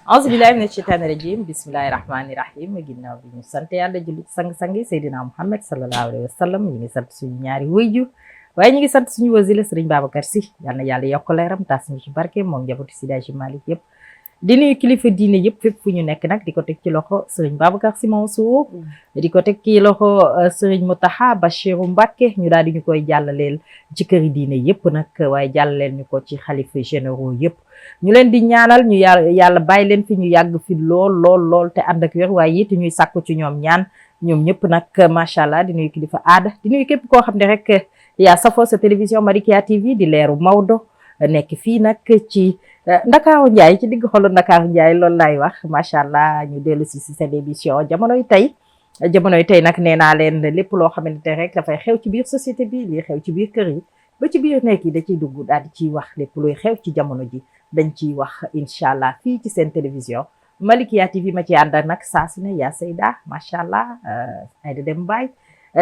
auzu billahi mina shaytaani rajim bismillahi rahmaani rahim ginnaaw bi ñu sant yàlla julli sang-sangi Seydina Muhammad sallallahu alayhi wa sallam ñu ngi sant suñu ñaari wayjur waaye ñu ngi sant suñu wasila Sëriñ Babacar Sy yal na yàlla yokk leeram tas ñu ci barke moom njabootu Seydi Hadji Malick yëpp di nuyu kilifa diine yëpp fépp fu ñu nekk nag di ko teg ci loxo Sëriñ Babacar Sy Mansour di ko teg ci loxo Sëriñ Mountakha Bachirou Mbacké ñu daal di ñu koy jàllaleel ci këri diine yëpp nag waaye jàllaleel ñu ko ci xalifa généraux yëpp ñu leen di ñaanal ñu yàlla bàyyi leen fi ñu yàgg fi lool te ànd ak wér waaye it ñuy sàkku ci ñoom ñaan ñoom ñëpp nag macha allah di nuyu kilifa aada di nuyu képp koo xam ne rek yaa safoo sa télévision Malikia TV di leeru Maodo nekk fii nag ci Ndakaaru Njaay ci digg xolu Ndakaaru Njaay loolu laay wax macha allah ñu dellu si seen émission jamonoy tey nag nee naa leen lépp loo xamante rek dafay xew ci biir société bi lii xew ci biir kër yi ba ci biir nekk yi da ciy dugg daal di ciy wax lépp luy xew ci jamono ji dañ ciy wax incha allah fii ci seen télévision Malikia TV ma ci ànd nag saa su ne yaa Seyda macha allah Aïda Dem Mbaye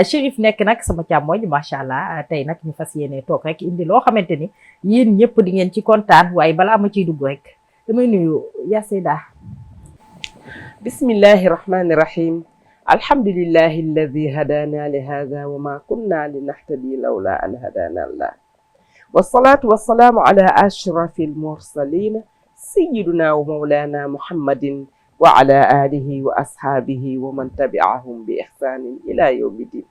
Chérif nekk nag sama càmmoñ macha allah tey nag ñu fas yéene toog rek indi loo xamante ni yéen ñëpp di ngeen ci kontaan waaye balaa ma ciy dugg rek damay nuyu yaa Seyda. bismillahi rahmani rahim alhamdulillahi alladi hadana li hada wa ma kunna linahtadi lawla an hadana allah wasalaatu wasalaamu ala ashrafi almursalin sayiduna wa mawlana muhammadin wa ala alihi wa ashaabihi wa man tabi'ahum bi ihsanin ila yawmi din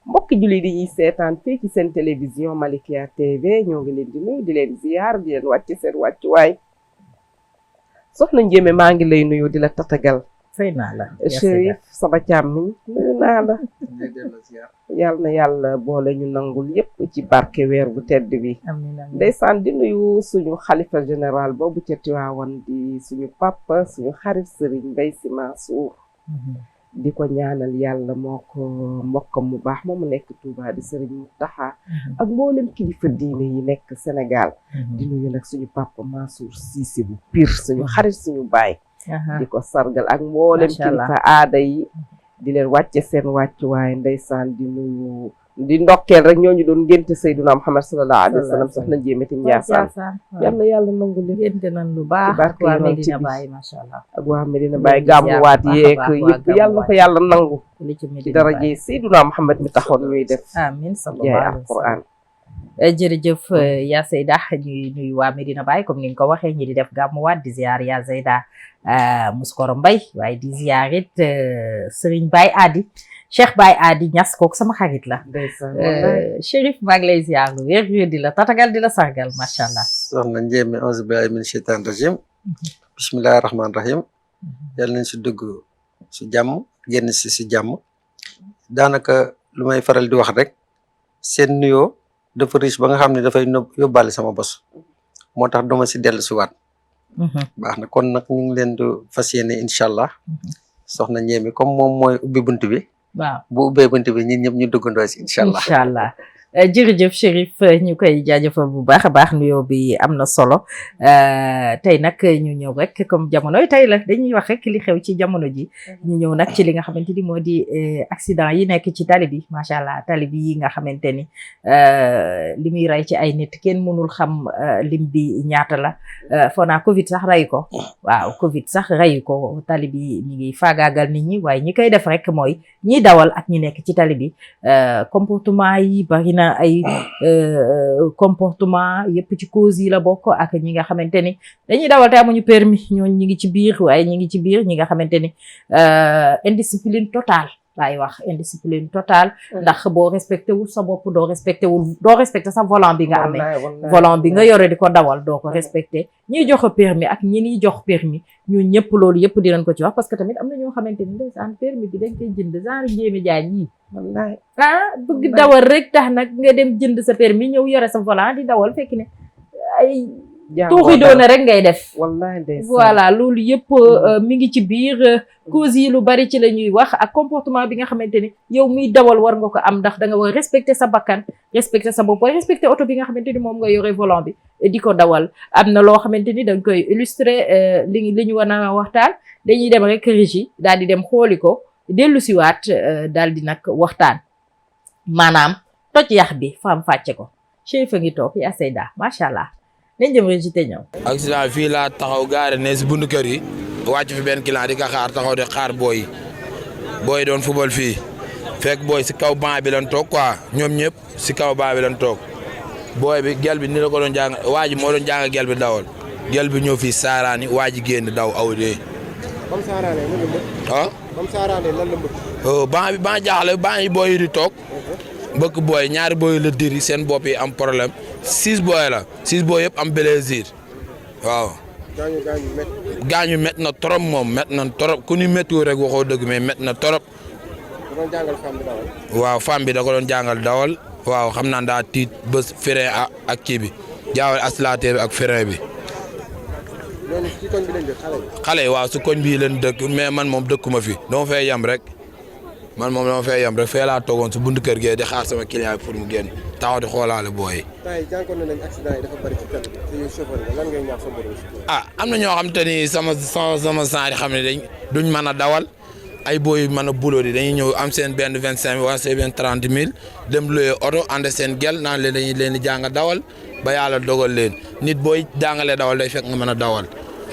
mbokki julli di ñuy seetaan fii ci seen télévision Malikia TV ñoo ngi leen di nuyu di leen ziyaar di leen wàcc seen wàccuwaay soxna Njéeme maa ngi lay nuyu di la tatagal fay naa la Chérif sama càmmiñ nuyu naa la yàlla na yàlla boole ñu nangul yépp ci barke weer bu tedd bi ndeysaan di nuyu suñu xalifa général boobu ca Tiwaawan di suñu papa suñu xarit Sëriñ Mbay Si Mansour di ko ñaanal yàlla moo ko mbokkam mu baax moomu nekk Touba di Sëriñ Mountakha ak mboolem kilifa diine yi nekk Sénégal di nuyu nag suñu papa Mansour Cissé bu Pire suñu xarit suñu baay di ko sargal ak mboolem kilifa aada yi di leen wàcce seen wàccuwaay ndeysaan di nuyu di ndokkeel rek ñooñu doon ngénte Seydina Muhammad sallallahu alayhi wa sallam soxna Njéemeti Njaasaan yal na yàlla nangu leen ngénte nañ lu baax barke waa Yonent Medina bi Baye macha allah ak waa Medina Baye gàmmuwaat yeeg yëpp yàlla na ko yàlla nangu li ci ci Medina daraje Baye Seydina Muhammad mi taxoon ñuy def amiin jaay sallallahu alayhi wa sallam alquran jërëjëf yaa Seyda ñuy nuyu waa Medina Baye comme ni nga ko waxee ñi di def gàmmuwaat di ziar yaa Seyda Muskoro Mbay waaye di ziar it Serigne Baye Adi Cheikh Baye Adi Ñas kooku sama xarit la ndeysaan wallaay Chérif maa ngi lay ziar lu wér di la tatagal di la sargal macha allah. soxna Njéeme auzu billahi min shaytaan rajim bismillahi rahmaani rahim yàlla nañ si dugg si jàmm génn si jàmm daanaka lu may faral di wax rek seen nuyoo dafa riche ba nga xam ne dafay yóbbaale sama bos moo tax duma si dellu si waat baax na kon nag ñu ngi leen di fas yéene incha allah soxna Njéeme comme moom mooy ubbi bunt bi waaw bu ubbee bunt bi ñun ñëpp ñu duggandoo si incha allah incha allah jërëjëf Chérif ñu koy jaajëfal bu baax a baax nuyoo bi am na solo tey nag ñu ñëw rek comme jamonoy tey la dañuy wax rek li xew ci jamono ji ñu ñëw nag ci li nga xamante ni moo di accident yi nekk ci tali bi macha allah tali bi yi nga xamante ni li muy rey ci ay nit kenn mënul xam lim bi ñaata la foo naa Covid sax rey ko waaw Covid sax rey ko tali bi ñu ngi faagaagal nit ñi waaye ñi koy def rek mooy ñiy dawal ak ñi nekk ci tali bi comportement yi bari na ay comportement yëpp ci cause yi la bokk ak ñi nga xamante ni dañuy dawal te amuñu permis ñooñu ñi ngi ci biir waaye ñi ngi ci biir ñi nga xamante ni indiscipline totale laay wax indiscipline totale ndax boo respecté wul sa bopp doo respecté sa volant bi nga amee volant bi nga yore di ko dawal doo ko respecté ñiy jox permis ak ñi niy jox permis ñun ñëpp loolu yëpp dinañ ko ci wax parce que tamit am na ñoo xamante ni ndeysaan permis bi dañ koy jënd genre Njéeme Jaañ yi wallaay bëgg dawal rek tax nag nga dem jënd sa permis ñëw yore sa volant di dawal fekk ne ay tuuxi doona rek ngay def wallaay ndeysaan voilà loolu yëpp mi ngi ci biir cause yi lu bari ci la ñuy wax ak comportement bi nga xamante ni yow muy dawal war nga ko am ndax da nga war respecter sa bakkan respecter sa bopp respecter oto bi nga xamante ni moom nga yore volant bi di ko dawal am na loo xamante ni dañ koy illustrer li ñu war a waxtaan dañuy dem rek régie daal di dem xooli ko dellu siwaat daal di nag waxtaan maanaam toj yax bi faam fàcce ko Chérif a ngi toog yaa Seyda macha allah nañ jëm rek ci te ñëw. accident fii laa taxaw gaare ne si bundu kër yi wàcc fi benn client di ka xaar taxaw di xaar booy doon football fii fekk booy si kaw banc bi lan toog quoi ñoom ñëpp si kaw banc bi lan toog booy bi gel bi ni la ko doon jàng waa ji moo doon jàng gel bi dawal gel bi ñëw fii saaraani waa ji génn daw aw dee. comme saaraane lan la mbëkk. ah. comme saaraane lan la mbëkk. banc bi banc jaaxle banc yi booy yi di toog bëgg booy ñaari booy la diri seen bopp yi am problème 6 booy la 6 booy yëpp am blessure waaw. gaañu met na trop moom met na trop ku ni méttiwul rek waxoo dëgg mais met na trop. da doon jàngal femme bi dawal. waaw femme bi da ko doon jàngal dawal waaw xam naa daa tiit bés frein ak kii bi jaawal accélérateur bi ak frein bi. ñooñu ci koñ bi lañ dëkk xale yi. xale yi waaw su koñ bii leen dëkk mais man moom dëkkuma fi dama fay yem rek fee laa toogoon su buntu kër gee di xaar sama client bi pour mu génn taxaw di xoolaale booy yi. tey jànkoon nañ accident yi dafa bari ci tali te yow chauffeur nga lan ngay ñaax sa borom. am na ñoo xam te ni sama saari xam ne duñ mën a dawal ay booy mën a buloo di dañuy ñëw am seen benn 25 000 wala seen benn 30 000 dem loué oto ànd seen gel naan leen dañuy leen di jàng dawal ba yàlla dogal leen nit booy jàngalee dawal day fekk nga mën a dawal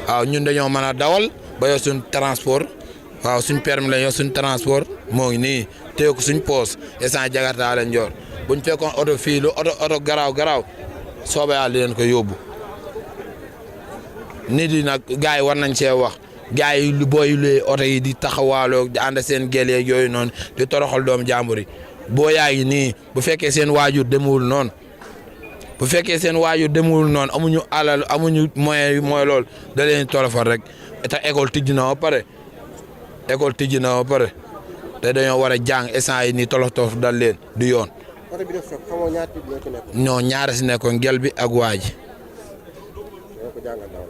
waaw ñun dañoo mën a dawal ba yor suñ transport waaw suñ permis la yor suñ transport moo ngi nii téye ko suñ poos essence jagarta lañ yor buñ fekkoon oto fii lu oto garaaw soobee yàlla leen ko yóbbu nit yi nag gars yi war nañ cee wax gars yi lu booy lee oto yi di taxawaaloo di ànd seen gel yeeg yooyu noonu di toroxal doomu jàmbur yi boo yaa ngi nii bu fekkee seen waajur demewul noonu amuñu alal amuñu moyen mooy lool da leen tolofal rek te école tijji na ba pare te dañoo war a jàng essence yi nii tolof dal leen du yoon. oto bi def soog xamoo ñaata nit ñoo ci nekk. non ñaara si nekkoon gel bi ak waa ji.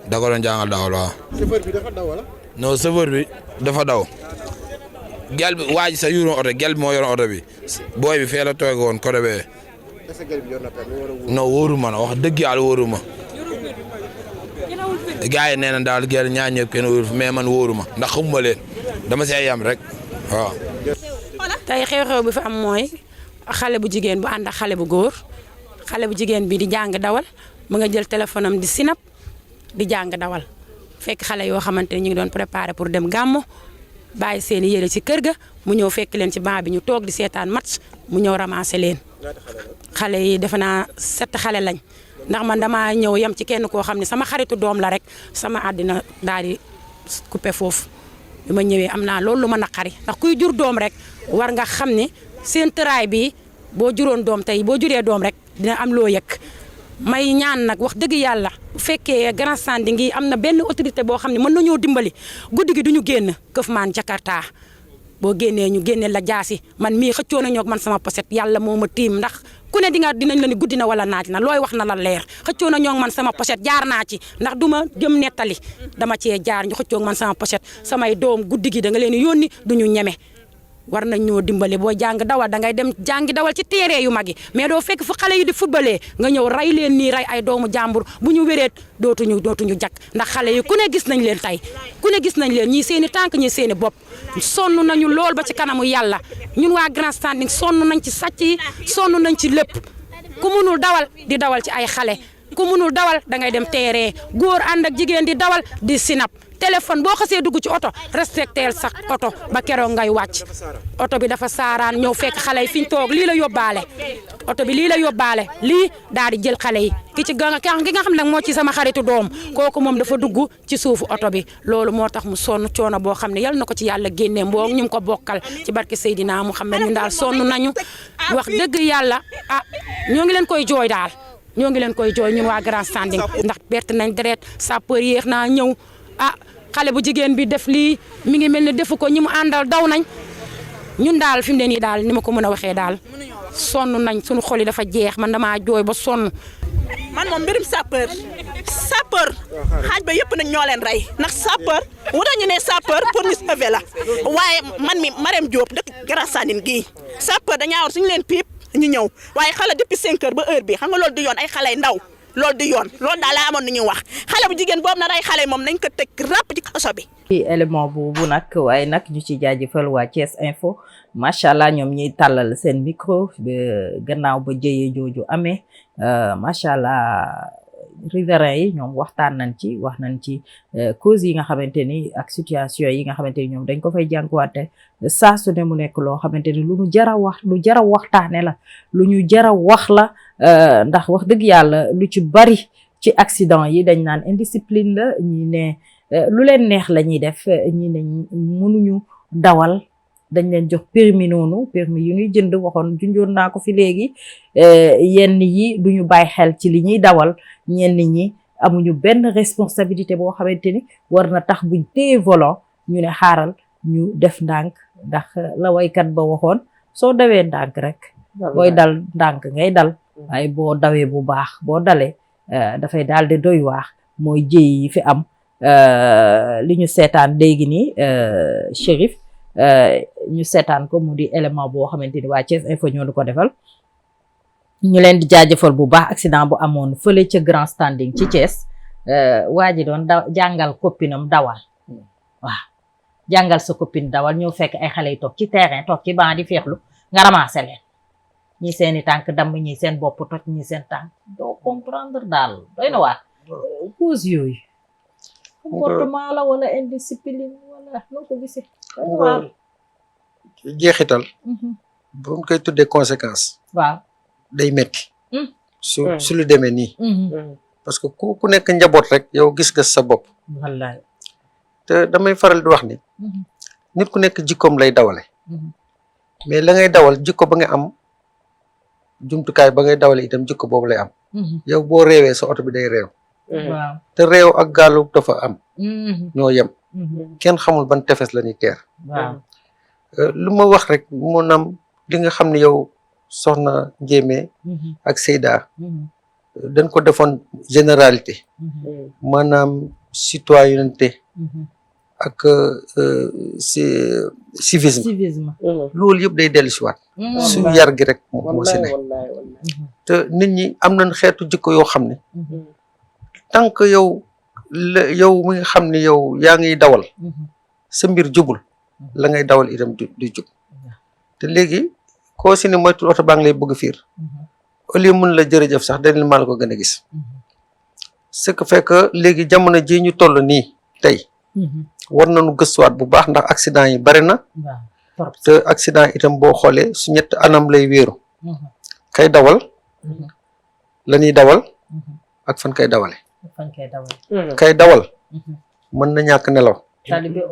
da ko doon jàngal dawal waaw. chauffeur bi dafa daw wala. non chauffeur bi dafa daw gel bi waa ji sax yoroon oto gel bi moo yoroon oto bi booy bi fee la toogee woon côté bee. est-ce que gel bi yor na permis wala wóorul. non wóoruma na wax dëgg yàlla wóoruma gars yi nee na daal gel ñaar ñëpp kenn wóorul mais man wóoruma ndax xamuma leen dama see yam rek waaw. tey xew-xew bi fa am mooy xale bu jigéen bu ànd ak xale bu góor xale bu jigéen bi di jàng dawal mu nga jël téléphone am di sinap di jàng dawal fekk xale yoo xamante ne ñu ngi doon préparé pour dem gàmmu bàyyi seen i yére ci kër ga mu ñëw fekk leen ci banc bi ñu toog di seetaan match mu ñëw ramassé leen. xale yi defe naa 7 xale lañ ndax man damaa ñëw yem ci kenn koo xam ne sama xaritu doom la rek sama àddina daal di coupé foofu bi ma ñëwee am naa loolu lu ma naqari ndax kuy jur doom rek war nga xam ne seen tëraay bi boo juróon doom tey boo juree doom rek dina am loo yëg may ñaan nag wax dëgg yàlla bu fekkee Grand Standing ngi am na benn autorité boo xam ne mën nañoo dimbali guddi gi duñu génn këf maan Jakarta boo génnee ñu génne la jaasi man mii xëccoo nañoo ak man sama poset yàlla moo ma tiim ndax ku ne dinañ la ni guddi na wala naaj na looy wax na la leer xëccoo nañoo ak man sama poset jaar naa ci ndax du ma jëm nettali dama cee jaar ñu xëccoo ak man sama poset samay doom guddi gi da nga leen di yónni duñu ñeme war nañ ñoo dimbale boo jàng dawal dangay dem jàngi dawal ci terrain yu mag yi mais doo fekk fu xale yi di footballé nga ñëw ray leen nii ray ay doomu jàmbur bu ñu wéreet dootuñu jak ndax xale yi ku ne gis nañ leen tey ku ne gis nañ leen ñii seen i tànk ñii seen i bopp sonn nañu lool ba ci kanamu yàlla ñun waa Grand Standing sonn nañ ci sàcc yi sonn nañ ci lépp ku munul dawal di dawal ci ay xale ku munul dawal dangay dem terrain góor ànd ak jigéen di dawal di sinap téléphone boo xasee dugg ci oto respecteel sax oto ba keroog ngay wàcc oto bi dafa saaraan ñëw fekk xale yi fi ñu toog lii la yóbbaale oto bi lii la yóbbaale lii daal di jël xale yi ki nga xam nag moo ci sama xaritu doom kooku moom dafa dugg ci suufu oto bi loolu moo tax mu sonn coono boo xam ne yal na ko ci yàlla génnee mboo ñu ngi ko bokkal ci barke Seydina Muhammad ñu daal sonn nañu wax dëgg yàlla ñoo ngi leen koy jooy daal ñoo ngi leen koy jooy ñun waa Grand Standing ndax perte nañ deret sapeur yéex naa ñëw xale bu jigéen bi def lii mi ngi mel ni defu ko ñi mu àndal daw nañ ñun daal fi mu ne nii daal ni ma ko mën a waxee daal sonn nañ suñu xol yi dafa jeex man damaa jooy ba sonn. man moom mbirum sapeur xaaj ba yëpp nañ ñoo leen rey ndax sapeur wuta ñu ne sapeur pour ñu sauver la waaye man mi Marème Diop dëkk Grand Standing gii sapeur dañaa war suñu leen piip ñu ñëw waaye xale depuis 5 heures ba heure bi xam nga loolu di yoon ay xale ndaw loolu di yoon loolu daal laa amoon na ñuy wax xale bu jigéen boobu na rey xale moom nañ ko teg ràpp ci kaso bi. ci élément boobu nag waaye nag ñu ci jaajëfal waa Thiès Info macha allah ñoom ñuy tàllal seen micro gannaaw ba jëyee jooju amee macha allah riverains yi ñoom waxtaan nañ ci wax nañ ci causes yi nga xamante ni ak situation yi nga xamante ni ñoom dañ ko fay jànkuwante saa su ne mu nekk loo xamante ni lu ñu jara wax lu jara waxtaane la lu ñu jara wax la ndax wax dëgg yàlla lu ci bari ci accident yi dañ naan indiscipline la ñi ne lu leen neex la ñuy def ñi ne mënuñu dawal dañ leen jox permis noonu permis yu ñuy jënd waxoon junjoon naa ko fi léegi yenn yi duñu bàyyi xel ci li ñuy dawal ñenn ñi amuñu benn responsabilité boo xamante ni war na tax buñ téye volant ñu ne xaaral ñu def ndànk ndax la waykat ba waxoon soo dawee ndànk rek booy dal ndànk ngay dal waaye boo dawee bu baax boo dalee dafay daal di doy waax mooy jëy yi fi am li ñu seetaan léegi nii Chérif ñu seetaan ko mu di élément boo xamante ni waa Thiès Info ñoo ko defal ñu leen di jaajëfal bu baax accident bu amoon fële ca Grand Standing ci Thiès waa ji doon jàngal copinam dawal waaw jàngal sa copine dawal ñëw fekk ay xale yi toog ci terrain toog ci banc di féexlu nga ramassé leen ñi seeni tànk damm ñi seen bopp toj ñi seen tànk doo comprendre daal doy na waar cause yooyu comportement la wala indiscipline wala noo ko gisee jeexital bu ñu koy tuddee conséquence waaw day metti su lu demee nii parce que ku nekk njaboot rek yow gis nga sa bopp wallaay te damay faral di wax ni nit ku nekk jikkoom lay dawale mais la ngay dawal jikko ba nga am jumtukaay ba ngay dawale itam jikko boobu lay am yow boo réewee sa oto bi day réew waaw te réew ak gaalu dafa am ñoo yem kenn xamul ban tefes la ñuy teer waaw lu ma wax rek moo naam li nga xam ne yow soxna Njémé ak Seyda dañ ko defoon généralité maanaam citoyenneté ak civisme loolu yëpp day dellu si waat su yar gi rek moo si ne te nit ñi am nañ xeetu jikko yoo xam ne tant que yow mi nga xam ne yow yaa ngiy dawal sa mbir jubul la ngay dawal itam du jub te léegi koo si ne moytul oto baa ngi lay bëgg fiir au lieu mun la jërëjëf sax dañ maa la ko gën a gis ce que fait que léegi jamono ji ñu toll nii tey war nañu gëstuwaat bu baax ndax accident yi bari na te accident itam boo xoolee su ñett anam lay wéeru kay dawal la ñuy dawal ak fan kay dawale kay dawal mën na ñàkk nelaw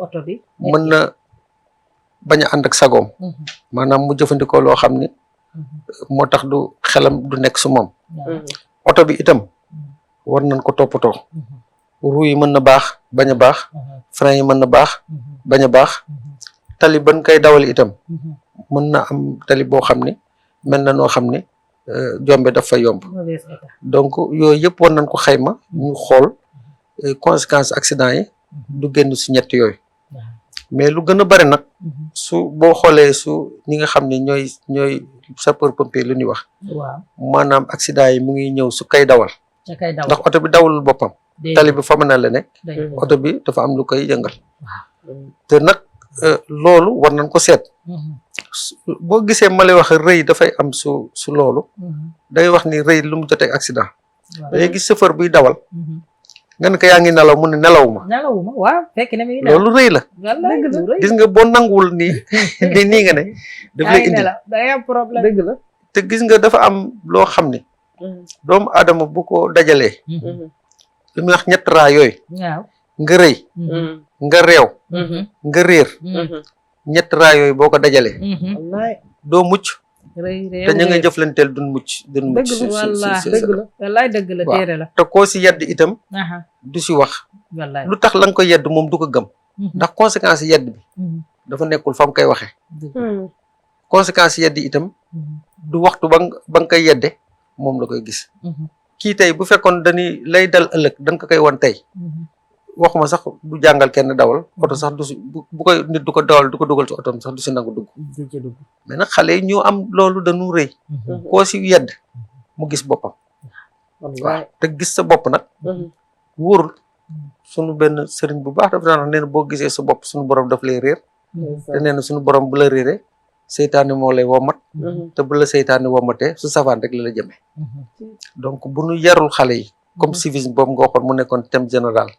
oto bi mën na bañ a ànd ak sagoom maanaam mu jëfandikoo loo xam ni moo tax du xelam du nekk su moom oto bi itam war nañ ko toppatoo roue yi mën na baax bañ a baax frein yi mën na baax bañ a baax tali ban koy dawal itam mën na am tali boo xam ne mel na noo xam ne jombe daf fa yomb donc yooyu yëpp war nañ ko xayma ñu xool conséquence accident yi du génn si ñett yooyu mais lu gën a bari nag su boo xoolee su ñi nga xam ne ñooy sapeur pompier lu ñuy wax maanaam accident yi mu ngi ñëw su kay dawal ndax oto bi dawalul boppam tali bi fa mën na la nekk oto bi dafa am lu koy yëngal te nag loolu war nañ ko seet boo gisee ma lay wax rëy dafay am su loolu day wax ni rëy lu mu jotee accident day gis chauffeur buy dawal nga ne ko yaa ngi nelaw mu ne nelawuma waaw fekk na mi loolu rëy la gis nga boo nanguwul nii nii nga ne daf lay indi dëgg la te gis nga dafa am loo xam ne doomu aadama bu ko dajalee li muy wax ñett raa yooyu nga rëy nga réew nga réer ñett raa yooyu boo ko dajalee doo mucc te ñu nga jëflanteel duñ mucc wallaay dëgg la téere la te koo si yedd itam du si wax lu tax la nga ko yedd moom du ko gëm ndax conséquence yedd bi dafa nekkul fa mu koy waxee conséquence yedd itam du waxtu ba nga koy yedde moom la koy gis kii tey bu fekkoon dañuy lay dal ëllëg dañ ko koy wan tey waxuma sax du jàngal kenn dawal oto sax du si bu koy nit du ko dawal du ko dugal ci otom sax du si nangu dugg mais nag xale yi ñu am loolu dañu rëy koo si yedd mu gis boppam waaw te gis sa bopp nag wóorul sunu benn sëriñ bu baax dafa daan nee na boo gisee sa bopp sunu borom daf lay réer te nee na sunu borom bu la réeree seytaane moo lay womat te bu la seytaane womatee su safaan rek la jëmee donc bu nu yarul xale yi comme civisme boobu nga waxoon mu nekkoon thème général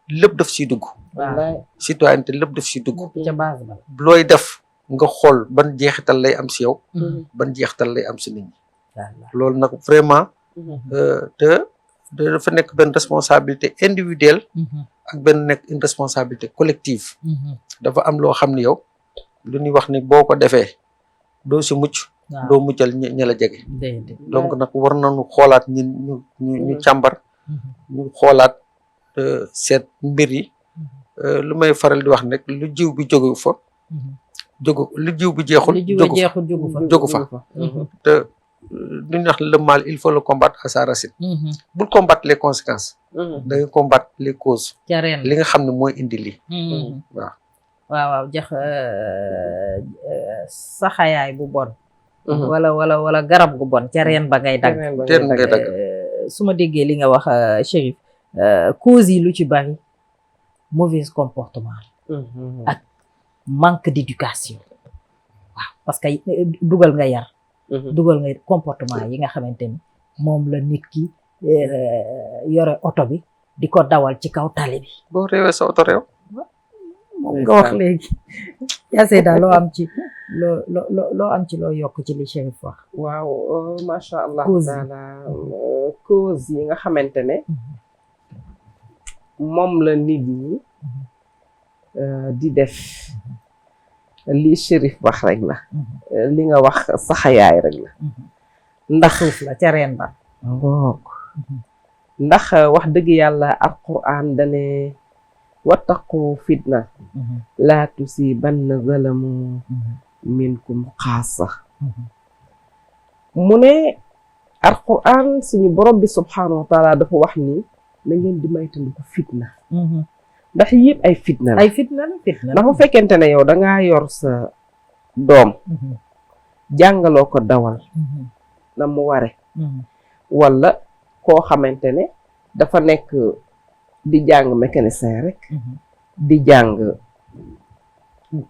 lépp daf siy dugg citoyenneté lépp daf siy dugg ca base ba looy def nga xool ban jeexital lay am si yow ban jeexital lay am si nit ñi loolu nag vraiment te dafa nekk benn responsabilité individuelle ak benn nekk une responsabilité collective dafa am loo xam ne yow lu ñuy wax ni boo ko defee doo si mucc doo muccal ñi la jege donc nag war nañu xoolaat ñu càmbar ñu xoolaat seet mbir yi lu may faral di wax rek lu jiw bi jógu fa lu jiw bi jeexul jógu fa te lu ñuy wax le mal il faut le combattre à sa racine bul combattre les conséquences da ngay combattre les causes li nga xam ne mooy indi lii waaw jax saxayaay bu bon wala garab gu bon ca reen ba ngay dagg su ma déggee li nga wax Chérif cause yi lu ci bari mauvais comportement ak manque d'éducation waaw parce que dugal nga yar dugal nga comportement yi nga xamante ni moom la nit ki yore oto bi di ko dawal ci kaw tali bi boo réewee sa oto réew moom nga wax léegi yaa Seyda loo am ci loo am ci loo yokk ci li Chérif wax waaw macha allah taala cause yi nga xamante ne moom la nit ñi di def li Chérif wax rek la li nga wax saxayaay rek la ndax suuf la ca reen ba ngoog ndax wax dëgg yàlla alquran dane wattaqu fitna laa tusibanna zalamu minkum xaasa mu ne alquran suñu borom bi subhanahu wa taala dafa wax ni na ngeen di maytandiku fitna ndax yëpp ay fitna la ndax bu fekkente ne yow dangaa yor sa doom jàngaloo ko dawal na mu ware wala koo xamante ne dafa nekk di jàng mécanicien rek di jàng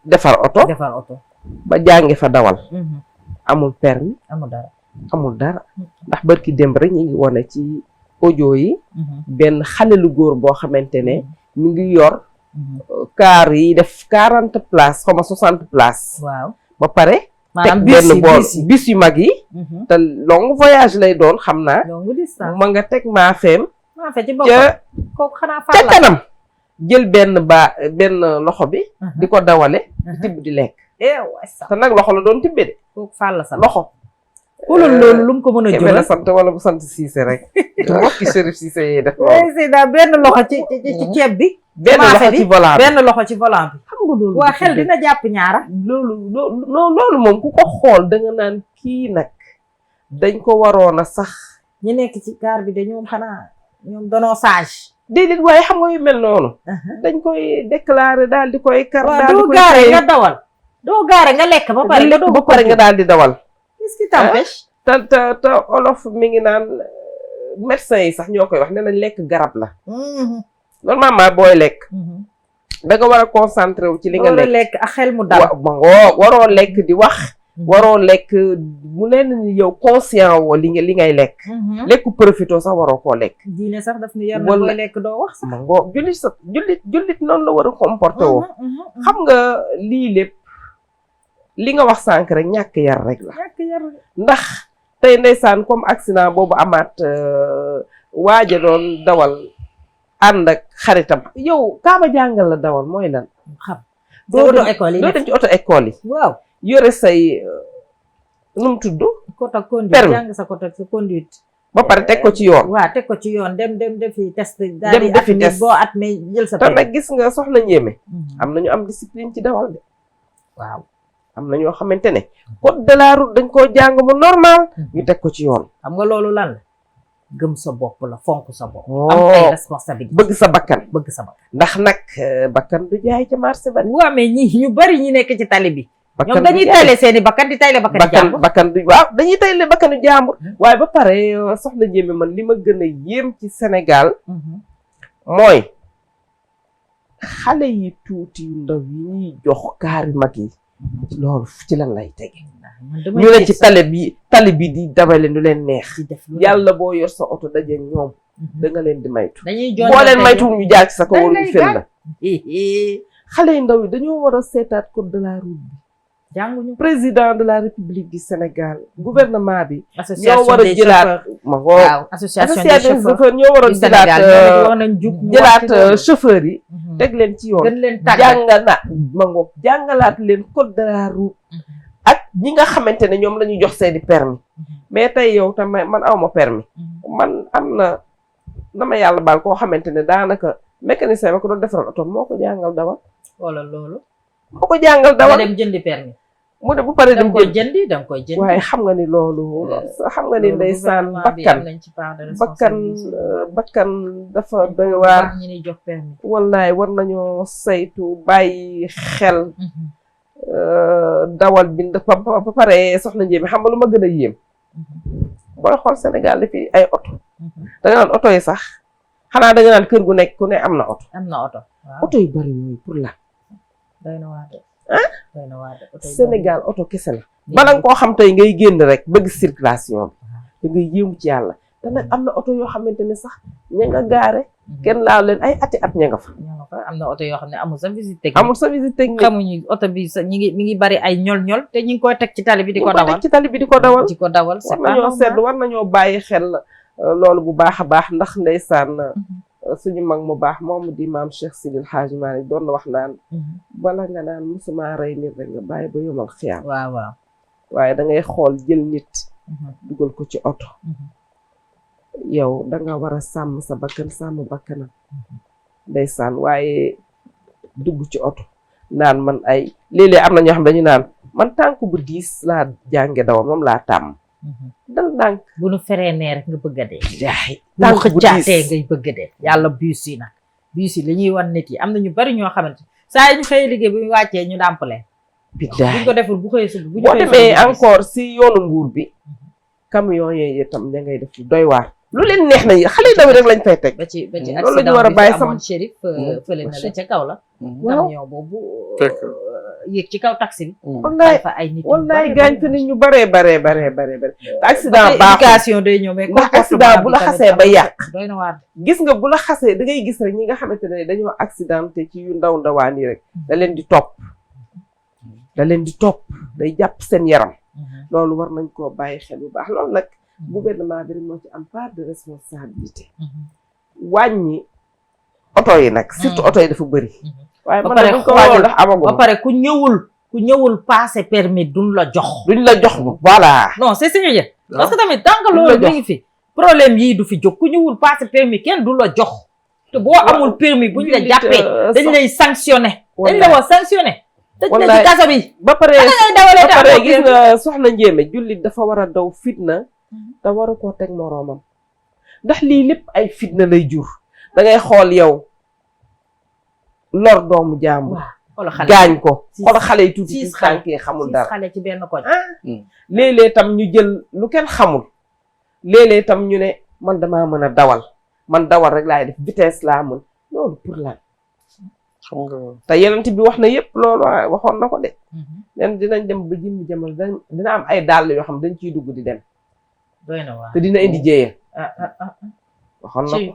defar oto ba jàngi fa dawal amul permis amul dara ndax barki démb rek ñu ngi wone ci audio yi benn xale lu góor boo xamante ne mi ngi yor car yi def 40 places xaw ma 60 places waaw ba pare teg benn bool bis yu mag yi te long voyage lay doon xam naa ma nga teg maafeem ca kanam jël benn loxo bi di ko dawale di tibb di lekk te nag loxo la doon tibbe de loxo loolu lu mu ko mën a jural sant wala bu sant Cissé rek mbokki Chérif Cissé yi def loolu Seyda benn loxo ci ceeb bi benn loxo ci volant bi benn loxo ci volant bi xam nga loolu waa xel dina jàpp ñaara loolu moom ku ko xool da nga naan kii nag dañ ko waroon a sax ñi nekk ci car bi de ñoom xanaa ñoom danoo sage déedéet waaye xam nga yu mel noonu dañ koy déclarer daal di koy kar daal di doo gaare nga dawal doo gaare nga lekk ba pare nga daal di dawal qu'est-ce qui t'empêche te olof mi ngi naan médecin yi sax ñoo koy wax ne nañ lekk garab la normalement booy lekk da nga war a concentré wu ci li nga lekk ak xel mu dal waroo lekk di wax waroo lekk mu leen ni yow conscient woo li ngay lekk lekku profito sax waroo koo lekk diine sax daf ni yar na booy lekk doo wax sax mangoo jullit noonu la war a comporté woo xam nga lii lépp li nga wax sànq rek ñàkk yar rek la ndax tey ndeysaan comme accident boobu amaat waaja doon dawal ànd ak xaritam yow kaama jàngal la dawal mooy lan xam doo dem ci auto école yi waaw yore say nu mu tudd code conduite jàng sa code sa conduite ba pare teg ko ci yoon waaw teg ko ci yoon dem defi test dem defi test boo at mais jël sa te nag gis nga soxna Njéeme am nañu am discipline ci dawal de waaw am na ñoo xamante ne code de la route dañ koo jàng mu normal ñu teg ko ci yoon xam nga loolu lan la gëm sa bopp la fonk sa bopp am ay responsabilité bëgg sa bakkan ndax nag bakkan du jaay ca marché ba waaw mais ñu bari ñi nekk ci tali bi ñoom dañuy tayle seeni bakkan di tayle bakkanu jàmbur bakkan du waaw dañuy tayle bakkanu jàmbur waaye ba pare soxna Njéeme man li ma gën a yéem ci Sénégal mooy xale yi tuuti yu ndaw yi ñuy jox kaari mag yi loolu ci lan lay tege ñu ne ci tali bi di dabale nu leen neex yàlla boo yor sa oto daje ñoom da nga leen di maytu dañuy boo leen maytuwul ñu jaar ci sa kaw wala ñu fel la jox xale yu ndaw yi dañoo war a seetaat code de la route bi jànguñu président de la république du Sénégal gouvernement bi ñoo association war a des jëlaat chauffeurs ma waaw association des chauffeurs ñoo war a du Sénégal war nañ jug jëlaat chauffeurs yi teg leen ci yoon gën leen tàggat jàngalaat leen code de la route ak ñi nga xamante ne ñoom la ñu jox seeni permis mais tey yow tam man awma permis man am na dama yàlla baal koo xamante ne daanaka mécanicien ba ko doon defaral oto moo ko jàngal dawal wala loolu moo ko jàngal dawal dem jëndi permis mu ne bu pare dem jëndi danga koy jëndi waaye xam nga ni loolu xam nga ni ndeysaan bakkan dafa doy waar ñi ni jox permis wallaay war nañoo saytu bàyyi xel dawal bi ba pare soxna Ndiémé xam nga lu ma gën a yéem booy xool Sénégal fi ay oto da nga naan oto yi sax xanaa da nga naan kër gu nekk ku ne am na oto oto yu bari yooyu pour la Sénégal oto kese la bala nga koo xam tey ngay génn rek bëgg circulation bi da ngay yéemu ci yàlla te nag am na oto yoo xamante ne sax ña nga gaare kenn laaw leen ay ati at ña nga fa am na oto yoo xam ne amul sa visite technique xamuñu oto bi sa mi ngi bari ay ñol-ñol te ñu ngi koy teg ci tali bi di ko dawal c'est pas nañoo seetlu war nañoo bàyyi xel loolu bu baax a baax ndax ndeysaan suñu mag mu baax moomu di maam Cheikh Sidil Hadji Malick doon na wax naan bala nga naan musuma rey nit rek nga bàyyi ba yomal xiyaam waaw waaye da ngay xool jël nit dugal ko ci oto yow da nga war a sàmm sa bakkan sàmm bakkanam ndeysaan waaye dugg ci oto naan man ay léeg-léeg am na ñoo xam dañu naan man tànk bu diis laa jànge dawal moom laa tàmm dal ndànk bu nu feree nee rek nga bëgg a dee jaay bu nu xëccaatee ngay bëgg a dee yàlla bus yi nag bus yi li ñuy wan nit yi am na ñu bari ñoo xamante saa yi ñu xëyee liggéey bu ñu wàccee ñu dàmpalee buñ ko deful bu xëyee suba boo demee encore si yoonu Mbuur bi camion yooyu itam da ngay def doy waar lu leen neex na xale yu ndaw rek lañ fay teg ba ci loolu la ñu war a bàyyi sama Chérif fële na la ca kaw la camion boobu yéeg ci kaw taxi bi wallaay fa ay nit wallaay gaañ fa nit ñu bare accident éducation day ñëw mais ndax accident bu la xasee ba yàq doy na waar gis nga bu la xasee da ngay gis rek ñi nga xamante ne dañoo accidenté ci yu ndawaan yi rek da leen di topp day jàpp seen yaram loolu war nañ koo bàyyi xel bu baax loolu nag gouvernement bi rek moo ci am part de responsabilité wàññi oto yi nag surtout oto yi dafa bëri waaye man nag ko wàññi ndax amagu ba pare ku ñëwul passé permis duñ la jox voilà non c'est sérieux parce que tamit tant que loolu mi ngi fi problème yii du fi jóg ku ñëwul passé permis kenn du la jox te boo amul permis buñ la jàppee dañ lay sanctionné dañ la war sanctionné tëj na ci kaso bi ba pare gis nga soxna Ndiémé jullit dafa war a daw fitna te waru koo teg moroomam ndax lii lépp ay fitna lay jur da ngay xool yow lor doomu jàmbur gaañ ko xool xale yi tuuti ci tànk yi xamul dara xale ci benn koñ léeg-léeg tam ñu jël lu kenn xamul léeg-léeg tam ñu ne man damaa mën a dawal man dawal rek laay def vitesse laa mën loolu pour lan xam nga te yenent bi wax na yëpp loolu waxoon na ko de nen dinañ dem ba jëmmi jamal dina am ay dàll yoo xam dañ ciy dugg di dem te dina indi jéyee waxoon na ko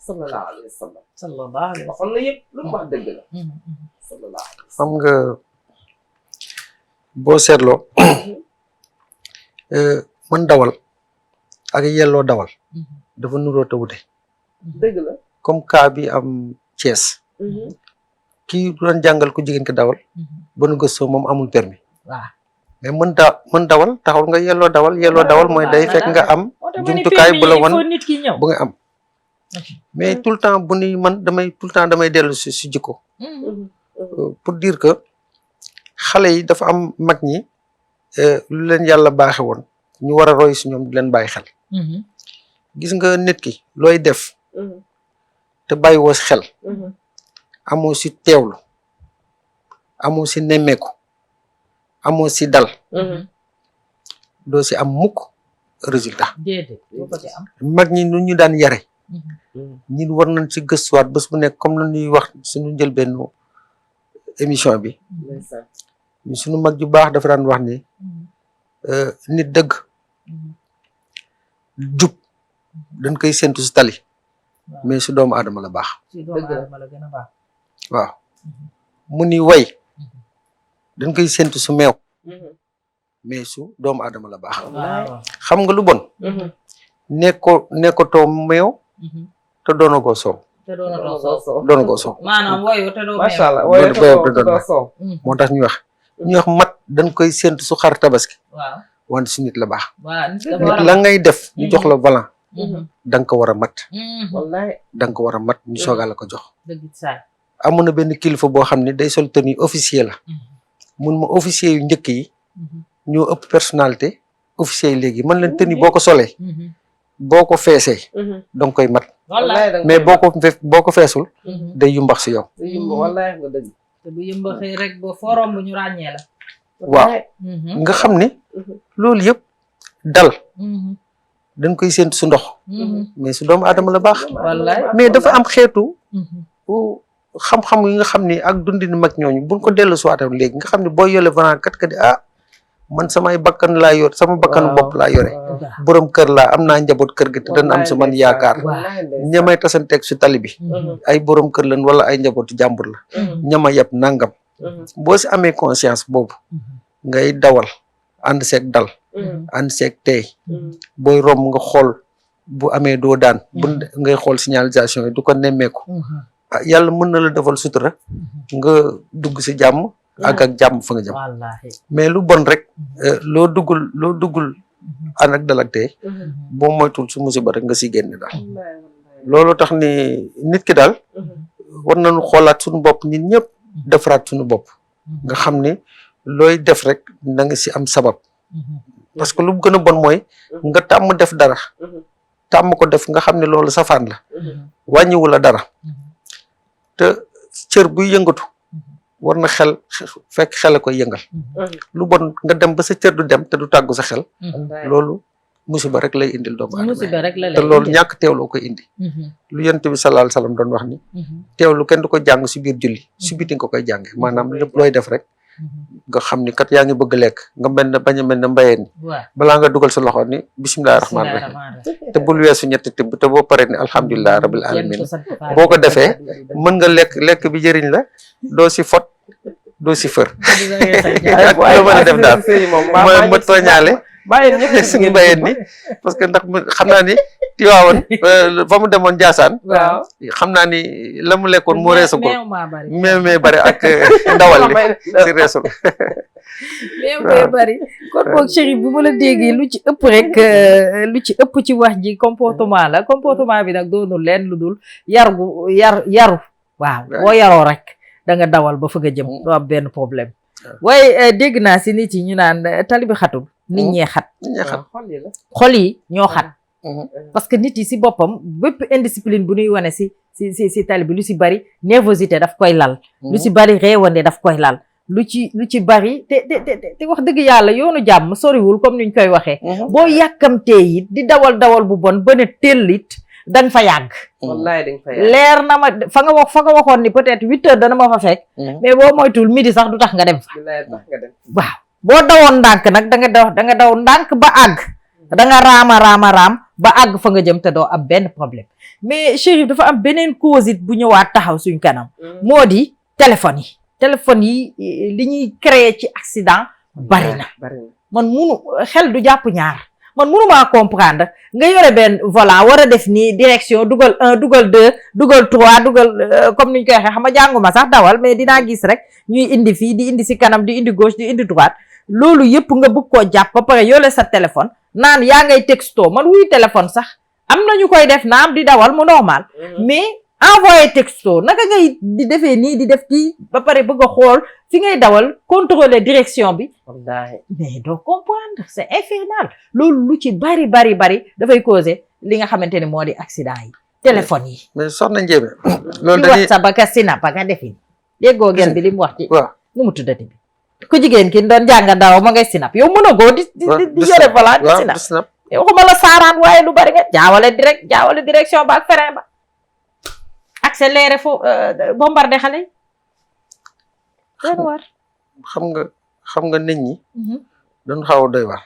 sallallahu alayhi wa sallam waxoon na yëpp lu mu wax dëgg la sallallahu alayhi xam nga boo seetloo man dawal ak yelloo dawal dafa nuroo te wute dëgg la comme cas bi am Thiès kii doon jàngal ku jigéen ki dawal ba nu gëstoo moom amul permis waaw mais mën dawal taxul nga yelloo dawal mooy day fekk nga am jumtukaay bu la wan bu nga am mais tout le temps bu ni man damay dellu si jikko pour dire que xale yi dafa am mag ñi lu leen yàlla baaxe woon ñu war a roy si ñoom di leen bàyyi xel gis nga nit ki looy def te bàyyi woo si xel amoo si teewlu amoo si nemmeeku amoo si dal doo si am mukk résultat mag ñi nu ñu daan yare ñun war nañ si gëstuwaat bés bu nekk comme la ñuy wax suñu jël benn émission bi suñu mag ju baax dafa daan wax ni nit dëgg jub dañ koy séntu si tali mais su doomu aadama la baax si doomu aadama la gën a baax. waaw mu ni way dañ koy séntu su meew mais su doomu aadama la baax waaw. xam nga lu bon nekkatoo meew te doonagoo soow te doonatoo soow. doonagoo soow maanaam woyu te doo macha allah Loolu waaye boobu da doo doon soow. moo tax ñuy wax mat dañ koy séntu su xar tabaski waaw. wante su nit la baax waaw nit dafa nit war a la ngay def ñu jox la volant Mhm. da nga ko war a mat wallaay da nga ko war a mat ñu soogaa la ko jox dëgg saa. amoon na benn kilifa boo xam ne day sol tenue officier la mun ma officier yu njëkk yi ñoo ëpp personnalité officier yi léegi man leen tenue boo ko solee boo ko feesee da nga koy mat wallaay. mais boo ko feesul day yumbax si yow wallaay nga dëgg te bu yëmbaxee rek ba forom bu ñu ràññee la. waaw nga xam ne loolu yëpp dal dañ koy séntu su ndox mais su doomu aadama la baax wallaay. mais dafa am xeetu xam-xam yi nga xam ni ak dundinu mag ñooñu buñ ko dellu siwaatam léegi nga xam ne boo yole vanaan kat di man samay bakkan laa yor sama bakkanu bopp laa yore borom kër laa am naa njaboot kër gi te dana am si man yaakaar ñamay tasanteeg su tali bi ay borom kër lan wala ay njabootu jàmbur la ñama yeb nangam boo si amee conscience boobu ngay dawal ànd seeg dal ànd seeg tey booy romb nga xool bu amee doo daan bu ngay xool signalisation yi du ko nemmeeku yàlla mën na la defal sutura nga dugg si jàmm ak jàmm fa nga jëm mais lu bon rek loo duggul ànd ak dal ak tey boo moytul su musiba rek nga si génne daal loolu tax ni nit ki daal war nañu xoolaat suñu bopp ñun ñëpp defaraat suñu bopp nga xam ni looy def rek na nga si am sabab parce que lu gën a bon mooy nga tàmm def dara tàmm ko def nga xam ne loolu safaan la wàññiwu la dara te cër buy yëngatu war na xel fekk xel a koy yëngal lu bon nga dem ba sa cër du dem te du tàggu sa xel loolu musiba rek lay indil doomu aadama te loolu ñàkk teewloo koy indi lu yonent bi sallallahu alayhi wasallam doon wax ni teewlu kenn du ko jàng si biir julli si biti nga koy jànge maanaam lépp looy def rek nga xam ni kat yaa ngi bëgg lekk nga mel ne bañ a mel ne mbayeen ni balaa nga dugal sa loxo ni bismillahi rahmaani rahim te bul weesu ñetti tibb te boo paree ni alhamdulillahi rabbil alamin boo ko defee mën nga lekk bi jëriñ la doo si fot doo si fër loo mën a def daal mooy ma tooñaale suñu mbayeen ni parce que ndax xam naa ni Tiwaawoon fa mu demoon Njaasaan xam naa ni la mu lekkoon moo reesu ko mais bari ak ndawal li si reesul mais bari kon boog Chérif bu ma la déggee lu ci ëpp rek lu ci ëpp ci wax ji comportement la comportement bi nag doonul leen lu dul yaru waaw boo yaroo rek da nga dawal ba fa nga jëm doo am benn problème waaye dégg naa si nit yi ñu naan tali bi xatul nit ñee xat xol yi ñoo xat parce que nit yi si boppam bépp indiscipline bu ñuy wane si tali bi lu si bari nervosité daf koy lal lu si bari réewande daf koy lal lu ci bari te wax dëgg yàlla yoonu jàmm soriwul comme niñ koy waxee boo yàkkamtee it di dawal bu bon ba ne teel it danga fa yàgg wallaay danga fa yàgg leer na ma fa nga waxoon ni peut-être 8 heures dana ma fa fekk mais boo moytuwul midi sax du tax nga dem fa waaw boo dawoon ndànk nag da nga daw ndànk ba àgg da nga raam ba àgg fa nga jëm te doo am benn problème mais Chérif dafa am beneen cause it bu ñëwaat taxaw suñ kanam moo di téléphone yi li ñuy créer ci accident bari na man xel du jàpp ñaar man mënumaa comprendre nga yore benn volant war a def nii direction dugal 1 dugal 2 dugal 3 dugal comme niñ koy waxee xam nga jànguma sax dawal mais dinaa gis rek ñuy indi fii di indi si kanam di indi gauche di indi droite loolu yëpp nga bëgg koo jàpp ba pare yole sa téléphone naan yaa ngay texto man wuy téléphone sax am na ñu koy def naam di dawal mu normal mais envoyé texto naka ngay di defee nii di def kii ba pare bëgg a xool fi ngay dawal contrôler direction bi mais doo comprendre c'est infernal loolu lu ci bari dafay causer li nga xamante ne moo di accident yi téléphone yi mais soxna Ndiémé loolu dañuy wax sa baka sina baka defin déggoo gel bi li mu wax ci nu mu tuddati bi ku jigéen ki doon jànga ndaw ma ngay sinap yow mën a goo di yore voilà di sinap yow waxuma la saaraan waaye lu bari nga jaawale direction ba ak frein ba accéléré fo bombardé xale yi doy war xam nga nit ñi dañu xaw a doy waar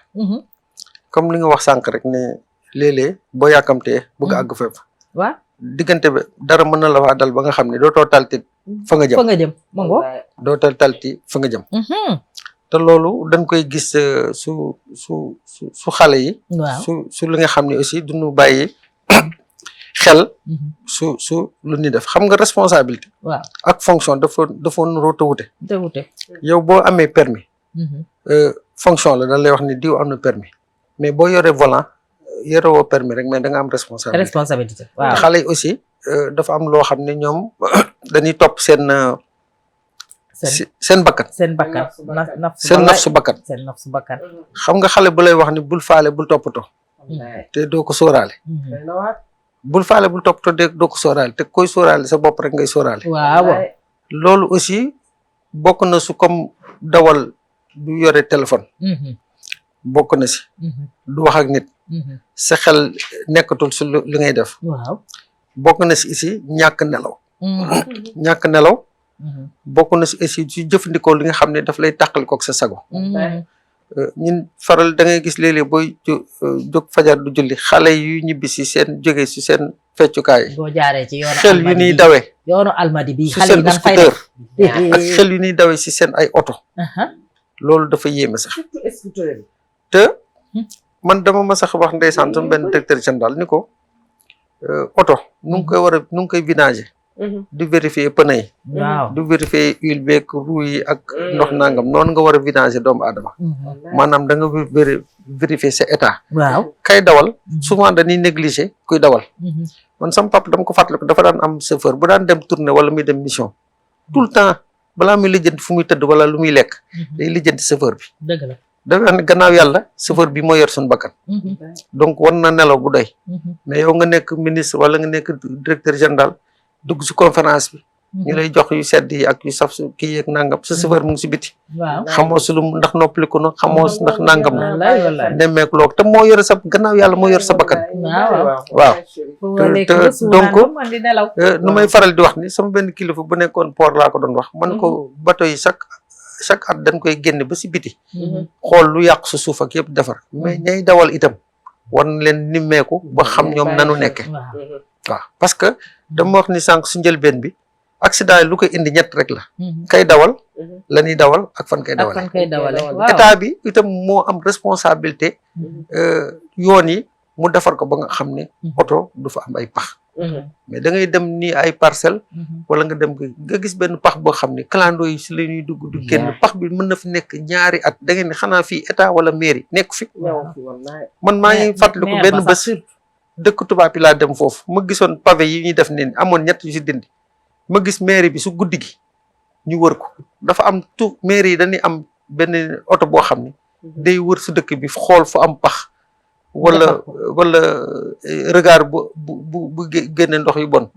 comme li nga wax sànq rek ne léeg-léeg boo yàkkamtee bëgg àgg fépp waaw diggante bi dara mën na la faa dal ba nga xam ne dootoo talti fa nga jëm fa nga jëm ma ngo dootoo talti fa nga jëm te loolu dañ koy gis su xale yi waaw su li nga xam ne aussi duñu bàyyi xel su lu ñuy def xam nga responsabilité waaw ak fonction dafa nuroo te wute te wute yow boo amee permis fonction la dañ lay wax ni diw am na permis mais boo yoree volant yore woo permis rek mais da nga am responsabilité waaw xale yi aussi dafa am loo xam ne ñoom dañuy topp seen bakkan seen bakkan seen nafsu bakkan xam nga xale bu lay wax ni bul faale bul toppatoo te doo ko sóoraale bul faale bul toppatoo te doo ko sóoraale te koy sóoraale sa bopp rek ngay sóoraale waaw loolu aussi bokk na su comme dawal du yore téléphone bokk na si du wax ak nit sa xel nekkatul su li ngay def waaw bokk na si aussi ñàkk nelaw bokk na si aussi su jëfandikoo li nga xam ne daf lay tàqali kook sa sago ñun faral da ngay gis léeg-léeg booy jóg fajar du julli xale yu ñibbi si seen jóge si seen feccukaay boo jaaree ci yoonu xel yu ñuy dawee yoonu almadi bi si seen scooter ak xel yu ñuy dawee si seen ay oto loolu dafa yéeme sax te man dama ma sax wax ndeysaan sama benn directeur général ni ko oto nu ngi koy war a nu ngi koy vidanger du vérifier pneu yi waaw du vérifier huile beeg roue yi ak ndox nangam noonu nga war a vidanger doomu aadama maanaam da nga vérifier sa état waaw kay dawal souvent dañuy négliger kuy dawal man sama papa dama ko fàttaliku dafa daan am chauffeur bu daan dem tournée wala muy dem mission tout le temps balaa muy lijjanti fu muy tëdd wala lu muy lekk day lijjanti chauffeur bi dëgg la dafa ne gannaaw yàlla chauffeur bi moo yor suñu bakkan donc war na nelaw bu doy mais yow nga nekk ministre wala nga nekk directeur général dugg si conférence bi ñu lay jox yu sedd yi ak yu saf su kii yeeg nangam sa chauffeur mu ngi si biti waaw xamoo su lu ndax noppaliku na xamoo ndax nangam na wallaay nemmeeku loog te moo yore sa gannaaw yàlla moo yor sa bakkan waaw donc nu may faral di wax ni sama benn kilifa bu nekkoon port laa ko doon wax man ko bateau yi chaque at dañ koy génne ba si biti xool lu yàqu sa suuf ak yëpp defar mais ñay dawal itam war na leen nimmeeku ba xam ñoom nanu nekke waaw parce que dama wax ni sànq su njëlbeen bi accident yi lu koy indi ñett rek la kay dawal la ñuy dawal ak fan kay dawale état bi itam moo am responsabilité yoon yi mu defar ko ba nga xam ne oto du fa am ay pax mais da ngay dem nii ay parcelle wala nga dem nga gis benn pax boo xam ne clando yi si la ñuy dugg du génn pax bi mën na fi nekk ñaari at da ngeen ne xanaa fii état wala mairie nekk fi man maa ngi fàttaliku benn bés dëkk tubaab yi laa dem foofu ma gisoon pavé yi ñuy def ne amoon ñett yu si dindi ma gis mairie bi su guddi gi ñu wër ko dafa am tout mairie yi dañuy am benn oto boo xam ne day wër su dëkk bi xool fu am pax wala regard bu génne ndox yu bon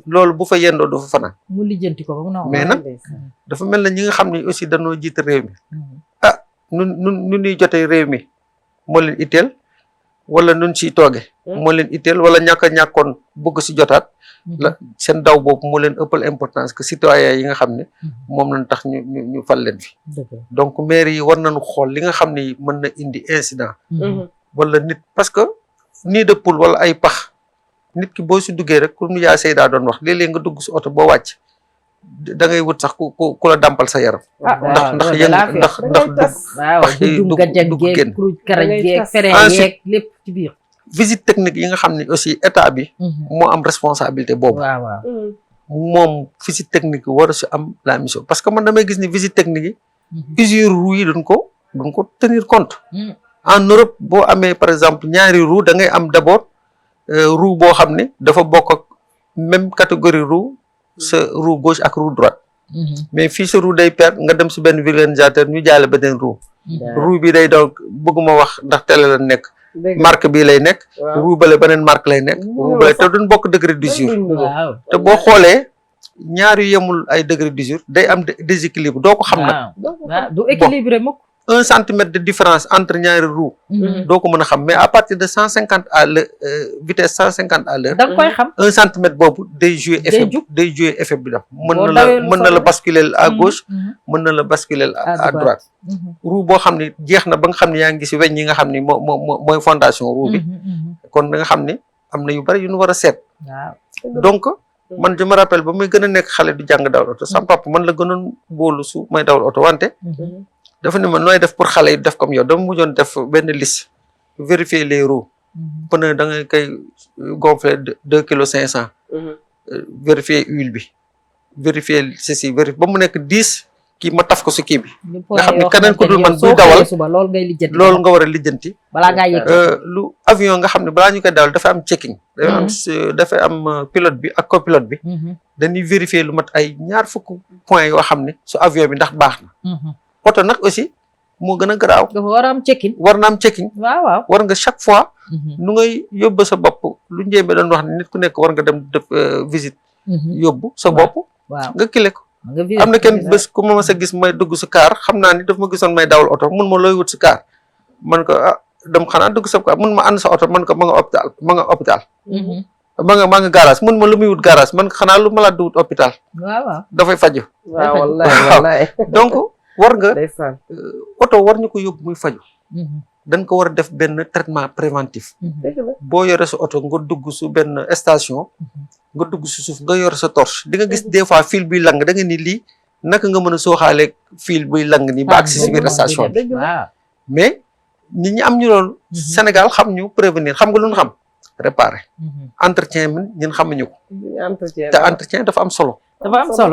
loolu bu fa yendoo du fa fanaan mu lijjanti ko ba mu mais nag dafa mel na ñi nga xam ne aussi dañoo jiite réew mi nun ñuy jotee réew mi moo leen itteel wala nun siy tooge moo leen itteel wala ñàkk a ñàkkoon bëgg si jotaat la seen daw boobu moo leen ëppal importance que citoyen yi nga xam ne moom lañ tax ñu fal leen fi donc maire yi war nañu xool li nga xam ne mën na indi incident wala nit parce que nii de poule wala ay pax nit ki boo si duggee rek comme yaa Seyda doon wax léeg-léeg nga dugg si oto boo wàcc da ngay wut sax ku la dàmpal sa yaram ndax yëngu ndax pax yi dugg génn ensuite lépp ci biir visite technique yi nga xam ne aussi état bi moo am responsabilité boobu moom visite technique yi war a si am la mission parce que man damay gis ni visite technique yi usure roue yi duñ ko tenir compte en Europe boo amee par exemple ñaari roue da ngay am d'abord roue boo xam ne dafa bokk ak même catégorie roue sa roue gauche ak roue droite mais fii sa roue day perdre nga dem si benn vulcanisateur ñu jaale beneen roue bi day daw bëgguma wax ndax télé la nekk marque bii lay nekk roue bale beneen marque lay nekk roue bale te duñ bokk degré d'usure te boo xoolee ñaar yu yemul ay degré d'usure day am déséquilibre doo ko xam nag du équilibré mukk 1 centimètre de différence entre ñaari roue doo ko mën a xam mais à partir de 150 à l'heure vitesse 150 à l'heure da nga koy xam 1 centimètre boobu day jouer effet bi def mën na la basculer à gauche mën na la basculer à droite roue boo xam ne jeex na ba nga xam ne yaa ngi gis weñ yi nga xam ne mooy fondation roue bi kon da nga xam ni am na yu bari yu ñu war a seet waaw donc man je me rappelle ba muy gën a nekk xale du jàng dawal oto sama papa man la gënoon boolu su may dawal oto wante dafa ne ma nooy def pour xale yi def comme yow dama mujjoon def benn liste vérifier les roues pneu da nga koy gonfler 2,5 kg vérifier huile bi vérifier ceci vérifier ba mu nekk 10 kii ma taf ko si kii bi nga xam ne keneen ku dul man buy dawal suba loolu ngay lijjanti loolu nga war a lijjanti balaa ngaa yëg lu avion nga xam ne balaa ñu koy dawal dafa am checking dafa am pilote bi ak copilote bi dañuy vérifier lu mat ay ñaar fukk point yoo xam ne su avion bi ndax baax na oto nag aussi moo gën a garaaw dafa war a am checking war na am checking waaw war nga chaque fois nu ngay yóbbu sa bopp lu njéeme doon wax ne nit ku nekk war nga dem def visite yóbbu sa bopp waaw nga kile ko am na kenn bés ku ma sa gis may dugg si kaar xam naa ni daf ma gisoon may dawal oto mun ma looy wut si kaar man ko dem xanaa dugg sa kaar mun ma ànd sa oto man ko ma nga hôpital maa nga garage mun ma lu muy wut garage man ko xanaa lu malade du wut hôpital waaw dafay faju waaw wallahi donc war nga oto war ñu ko yóbbu muy faju dañ ko war a def benn traitement préventif boo yore sa oto nga dugg su benn station nga dugg si suuf nga yore sa torche di nga gis des fois fil buy lang da nga ni lii naka nga mën a sooxaale fil buy lang ni ba agsi si biir station bi mais nit ñi am ñu loolu Sénégal xam ñu prévenir xam nga lu ñu xam réparer entretien bi ñun xamuñu ko te entretien dafa am solo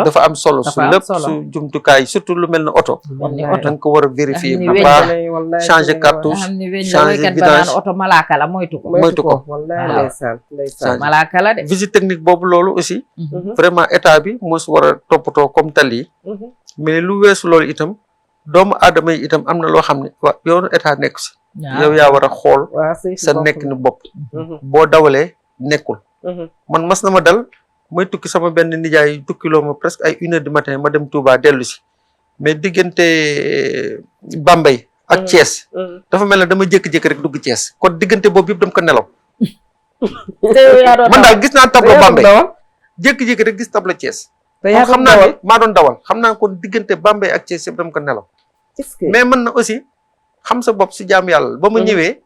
dafa am solo su lépp su jumtukaay surtout lu mel ne oto da nga ko war a vérifier bu baax changer cartouche changer vidange oto malaaka la moytu ko malaaka la de visite technique boobu loolu aussi vraiment état bi moo si war a toppatoo comme tali mais lu weesu loolu itam doomu aadama yi itam am na loo xam ne waa yoonu état nekk si yow yaa war a xool sa nekk ni bopp boo dawalee nekkul man mas na ma dal may tukki sama benn nijaay tukkiloo ma presque ay 1h du matin ma dem Touba dellu si mais diggante Bambey ak Thiès dafa mel ne dama jékki-jékki rek dugg Thiès kon diggante boobu yëpp dama ko nelaw man daal gis naa tableau Bambey jékki-jékki rek gis tableau Thiès kon xam naa ne maa doon dawal xam naa kon diggante Bambey ak Thiès yëpp dama ko nelaw mais mën na aussi xam sa bopp si jaam yàlla ba ma ñëwee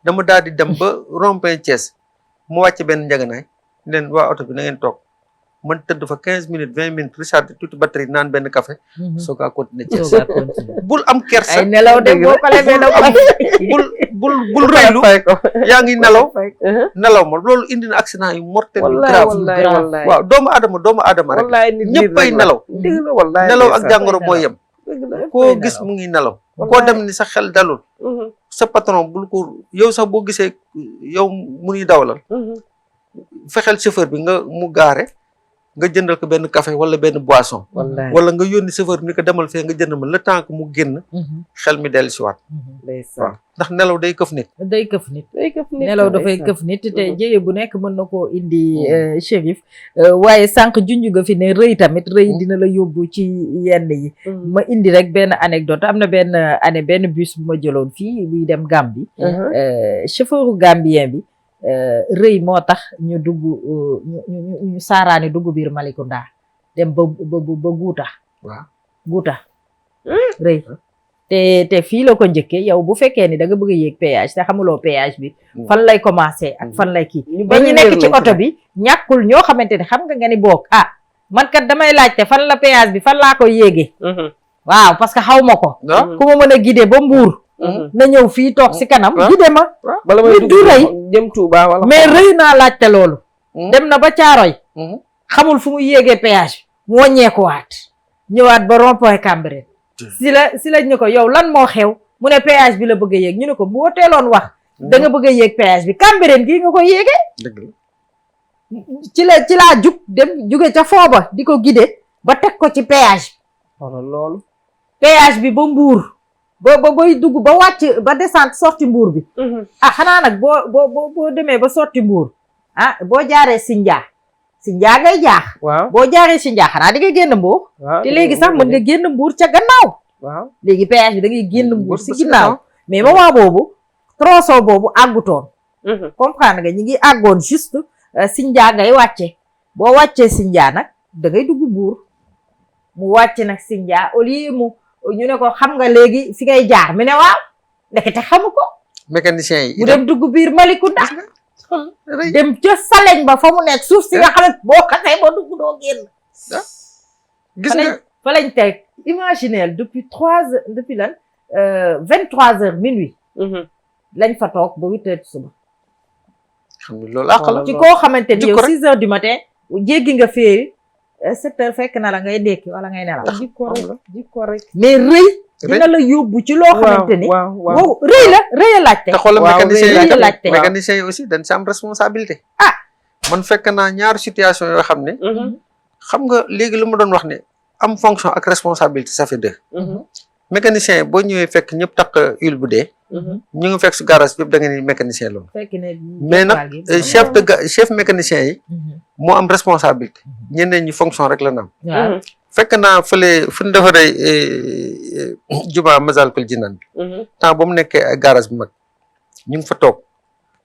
dama daal di dem ba rond-point Thiès mu wàcc benn njaganaay leen waa oto bi na ngeen toog man tëdd fa 15 minutes 20 minutes recharger tuuti batterie naan benn café soo kaa continuer Thiès bul am kersa ay nelaw de boo ko lebee bul rëylu yaa ngi nelaw ma loolu indi na accident yu mortel yu grave waaw doomu aadama rek ñëppay nelaw ak jàngoro mooy yem koo gis mu ngi nelaw koo dem ni sa xel dalul sa patron bul ko yow sax boo gisee yow mu nuy dawalal fexeel chauffeur bi mu gaare nga jëndal ko benn café wala benn boisson wala nga yónni chauffeur bi ni ko demal fee nga jënd ma le temps que mu génn xel mi dellu si waat waaw ndax nelaw day këf nit nelaw dafay këf nit te jëye bu nekk mën na koo indi Chérif waaye sànq junj nga fi ne rëy tamit rëy dina la yóbbu ci yenn yi ma indi rek benn anecdote am na benn année benn bus bu ma jëloon fii buy dem Gambie chauffeuru gambien bi rëy moo tax ñu dugg ñu saaraani dugg biir Malicounda dem ba Guuta Guuta rëy te fii la ko njëkkee yow bu fekkee ni da nga bëgg a yéeg péage te xamuloo péage bi fan lay commencé ak fan lay kii mais ñu nekk ci oto bi ñàkkul ñoo xamante ne xam nga ni boog man kat damay laajte fan la péage bi fan laa koy yéegee waaw parce que xaw ma ko ku ma mën a guider ba Mbuur na ñëw fii toog si kanam guider ma nit du rëy jëm Touba wala mais rëy naa laajte loolu dem na ba Caaroy xamul fu mu yéegee péage mu wàññeekuwaat ñëwaat ba rond-point Cambérène si lañ ne ko yow lan moo xew mu ne péage bi la bëgg a yéeg ñu ne ko boo teeloon wax da nga bëgg a yéeg péage bi Cambérène gii nga ko yéegee ci laa jug dem juge ca fooba di ko guider ba teg ko ci péage bi loolu péage bi ba Mbuur ba boy dugg ba wàcc ba descente sorti Mbuur bi xanaa nag boo demee ba sorti Mbuur boo jaaree Sindia ngay jaax boo jaaree Sindia xanaa di nga génn Mbuur te léegi sax mën nga génn Mbuur ca gannaaw léegi péage bi da ngay génn Mbuur si ginnaaw mais moment boobu tronçon boobu àggutoon comprendre nga ñi ngi àggoon juste Sindia ngay wàcce boo wàccee Sindia nag da ngay dugg Mbuur mu wàcce nag Sindia au lieu ñu ne ko xam nga léegi fi ngay jaar mi ne waaw ndekete xamu ko mécaniciens yi mu dem dugg biir Malicounda dem ca Saleñ ba fa mu nekk suuf si nga xam ne boo xasee ba dugg doo génn gis nga fa lañ teg imaginez depuis 23h minuit lañ fa toog ba 8h suba xam nga loolu àq la ci koo xamante ni yow 6h du matin jéggi nga féeri 7h fekk na la ngay dekki wala ngay nelaw jikko rek mais rëy dina la yóbbu ci loo xamante ni wow rëy a laajte te xoolal mécaniciens yi laajte mécaniciens yi aussi dañ si am responsabilité ah man fekk naa ñaari situation yoo xam ne xam nga léegi lu ma doon wax ne am fonction ak responsabilité ça fait deux mécanicien yi boo ñëwee fekk ñëpp takk huile bu dee ñu ngi fekk su garage yëpp da nga ni mécanicien loolu mais nag chef mécanicien yi moo am responsabilité ñeneen ñi fonction rek la na am fekk naa fële fu ñu defaree juma Masalikul Jinaan bi temps ba mu nekkee ay garage bu mag ñu ngi fa toog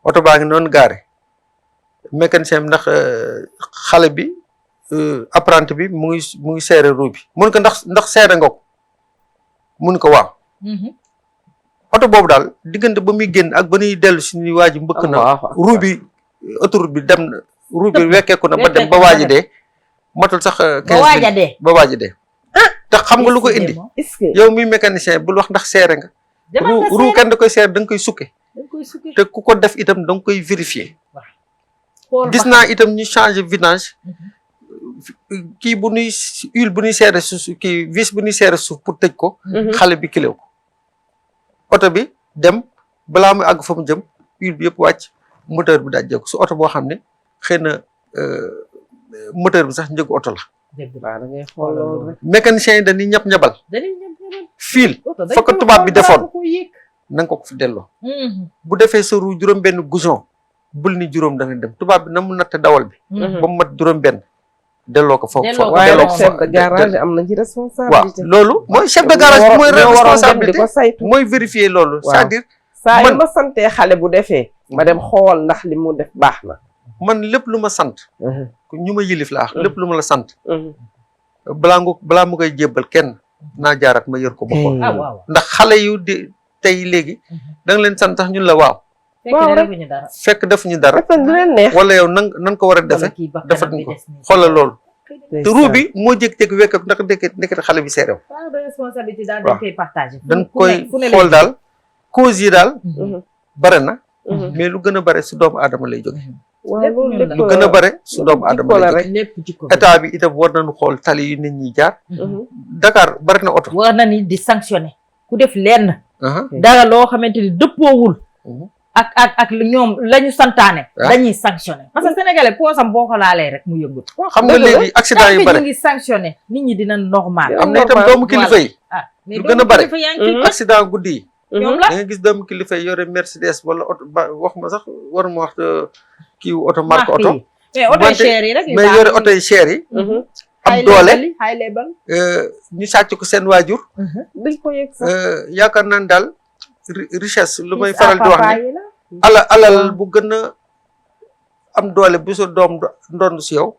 oto baa ngi noonu gaare mécanicien bi ndax xale bi apprenti bi mu ngi seere roue bi mun ko ndax seere nga ko mun ko waaw oto boobu daal diggante ba muy génn ak ba ñuy dellu si ni waa ji mbëkk na roue bi autoroute bi dem na roue bi wekkeeku na ba dem ba waaji dee matul sax 15 minutes ba waaji dee te xam nga lu ko indi yow muy mécanicien bul wax ndax seere nga roue kenn da koy seere da nga koy sukke te ku ko def itam da nga koy vérifier gis naa itam ñu changer vidange kii bu ñuy huile bu ñuy seere suuf kii vis bu ñuy seere suuf pour tëj ko xale bi kilew ko oto bi dem balaa muy àgg fa mu jëm huile bi yëpp wàcc moteur bi dajjeeku su oto boo xam ne xëy na moteur bi sax njëgu oto la da ngay xool loolu rek mécanicien yi dañuy ñab-ñabal fiil fa ko tubaab bi defoon na nga ko fi delloo bu defee sa roue juróom benn goujon bul ni juróom dana dem tubaab bi na mu natte dawal bi ba mu mat juróom benn delloo ko foofu waaye nag chef de garage am na ci responsabilité waaw loolu mooy chef de garage bi mooy responsabilité mooy vérifier loolu c'est-à-dire saa yu ma santee xale bu defee ma dem xool ndax li mu def baax na man lépp lu ma sant ñu ma yilif laa lépp lu ma la sant balaa mu koy jébbal kenn naa jaarat ma yër ko ba xool ndax xale yu di tey léegi da nga leen sant sax ñun la waaw fekk defuñu dara wala yow nan ko war a defe defatuñ ko xoolal loolu te roue bi moo jékki-jékki wekk ndax ndekete xale bi seerew dañ koy xool daal cause yi daal bare na mais lu gën a bare su doomu aadama lay jóge lu gën a bare su doomu aadama lay jóge état bi itam war nañu xool tali yu nit ñi jaar Dakar bari na oto war na ni di sanctionné ku def lenn dara loo xamante ni dëppoowul ak ñoom la ñu santaane dañuy sanctionné parce que sénégalais poosam boo ko laalee rek mu yëngu xam nga léegi accident yu bare ñu ngi sanctionné nit ñi dina normal am na itam doomu kilifa yi lu gën a bare accident guddi yi ñoom la da nga gis doomu kilifa yi yore Mercedes wala oto wax ma sax war ma wax kii oto marque oto mais oto cher yi rek mais yore oto yi cher yi am doole ñu sàcc ko seen waajur dañ ko yëg sax yaakaar naa ne daal richesse lu may faral di wax ni alal bu gën a am doole bu sa doom ndond si yow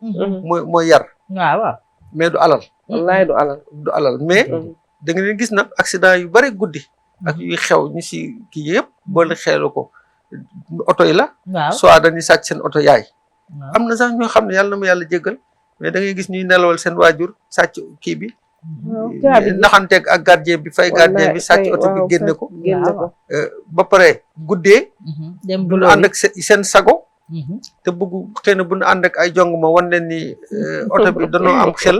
mooy yar waaw mais du alal wallaay du alal mais da nga leen gis nag accident yu bari guddi ak yuy xew ñu si kii yëpp boole xeelu ko oto yi la soit dañuy sàcc seen oto yaay am na sax ñoo xam ne yàlla na ma yàlla jéggal mais da ngay gis ñuy nelawal seen waajur sàcc kii bi naxanteeg ak gardien bi fay gardien bi sàcc oto bi génne ko ba pare guddee bu ñu ànd ak seen sago te bëgg xëy na bu ñu ànd ak ay jong ma wan leen ni oto bi dañoo am xel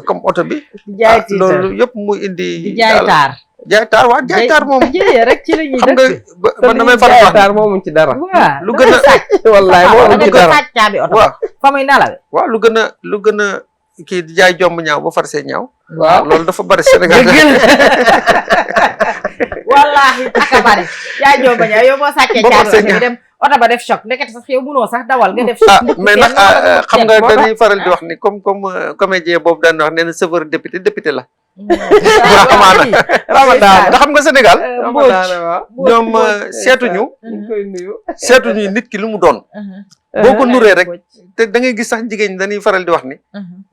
comme oto bi loolu yëpp muy indi jaay taar moom rek ci la ñuy xam nga man damay faral wax taar moomuñ ci dara lu gën a wallaay moomuñ ci dara waaw fa muy nalawe waaw lu gën a kii di jaay jomb ñaaw ba far see ñaaw waaw loolu dafa bari Sénégal wallaahi aka bari jaay jomb ñaaw yow boo sàccee caabi dem oto ba def choc ndekete sax yow mënoo sax dawal nga def choc mais nag xam nga dañuy faral di wax ni comme comédien boobu daan wax nee na chauffeur député la amaana Ramadan ndax xam nga Sénégal ñoom seetuñu nit ki lu mu doon boo ko nuree rek te da ngay gis sax jigéen ñi dañuy faral di wax ni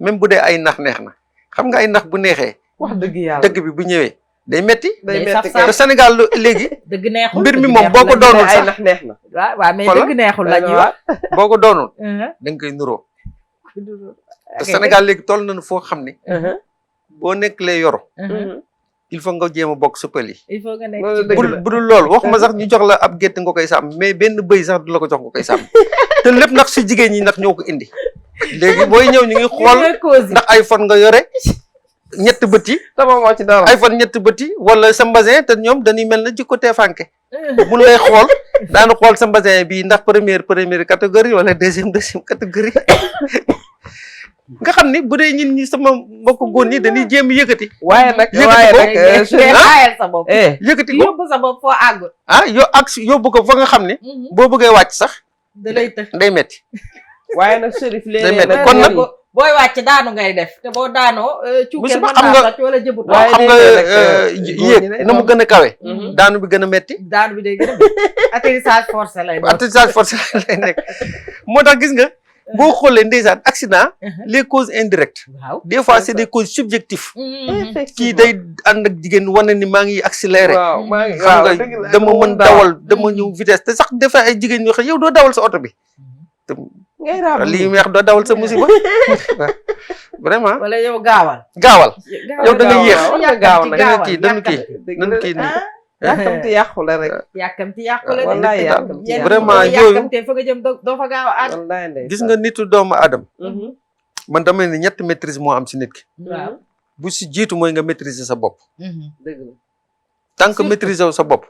même bu dee ay nax neex na xam nga ay nax bu neexee wax dëgg yàlla dëgg bi bu ñëwee day metti saf-saf. te Sénégal léegi dëgg neexul mbir mi dëgg moom boo ko neexul doonul ay sax nax neex na. waaw mais Xoolal. dëgg neexul la ñuy wax. boo ko doonul da nga koy nuroo te Sénégal léegi toll nañu foo xam ne boo nekk lay yoro il faut nga jéem a bokk sa pël yi il faut nga nekk Loolu ci dëgg bu la. bu dul loolu waxuma sax ñu jox la ab gétt nga koy sàmm mais benn bëy sax du la ko jox nga koy sàmm te lépp nag si jigéen ñi nag ñoo ko indi léegi booy ñëw ñu ngi xool ndax iPhone nga yore ñetti bët yi sama moo ci dara. iPhone ñetti bët yi wala sa mbasin te ñoom dañuy mel na jikko teefanke bu lay xool daanu xool sa mbasin bi ndax première catégorie wala deuxième catégorie nga xam ni bu dee ñun ñi sama mbokk góor ñi dañuy jéem yëkkati waaye nag yëkkati ko ngay aayal sa bopp. yëkkati ko yóbbu sa bopp foo àgg. yóbbu ko fa nga xam ni boo bëggee wàcc sax da lay tëx. day metti waaye nag Chérif léeg-léeg metti. nag kon nag booy wàcc daanu ngay def te boo daanoo. cuukeel Musiba mën xam naa nga- sàcc wala jëbut. waaye xam nga léeg-léeg nag, yéeg na mu gën a kawe daanu bi gën a metti daanu bi day gën a métti. atterrissage forcé lay doon. atterrissage forcé lay nekk moo tax gis nga boo xoolee ndeysaan accident les causes indirectes waaw. des fois c'est des causes subjectives kii day ànd ak jigéen wane ni maa ngi accéléré waaw maa ngi xam waaw nga dama mën dawal dama ñëw vitesse te sax des fois ay jigéen ñoo xam yow doo dawal sa oto bi te ngay raam lii weex doo dawal sa musiba vraiment wala yow gaawal. gaawal yow da nga yéex waaw nga gaaw nag dañu kii dañu kii nii yàkkamti yàqu la rek. yàkkamti yàqule. wallaay yàkkamti yenn vraiment yi yooyu yàkkamtee fa nga jëm doo fa gaaw a àgg. wallaay ndey. gis nga nitu doomu aadama man dama ne ñetti maîtrise moo am si nit ki waaw. bu si jiitu mooy nga maîtriser sa bopp dëgg la. tant que Surtout. maîtriser wu sa bopp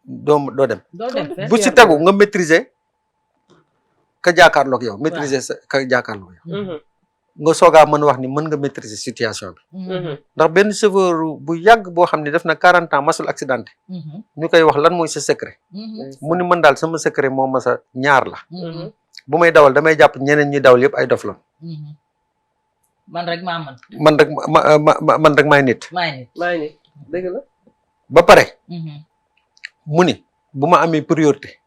doo dem doo dem fenn. bu si tegu nga maîtriser ka jàkkaarloog yow maîtriser sa ka jàkkaarloog yow nga soogaa mën wax ni mën nga maîtriser situation bi ndax benn chauffeur bu yàgg boo xam ne def na 40 ans masul accidenté ñu koy wax lan mooy sa secret mu ni mën daal sama secret moo ma sa ñaar la bu may dawal damay jàpp ñeneen ñuy dawal yëpp ay dof la man rek maa mën. man rek maay nit maa ngi maa ngi dëgg la. ba pare mu ni bu ma amee priorité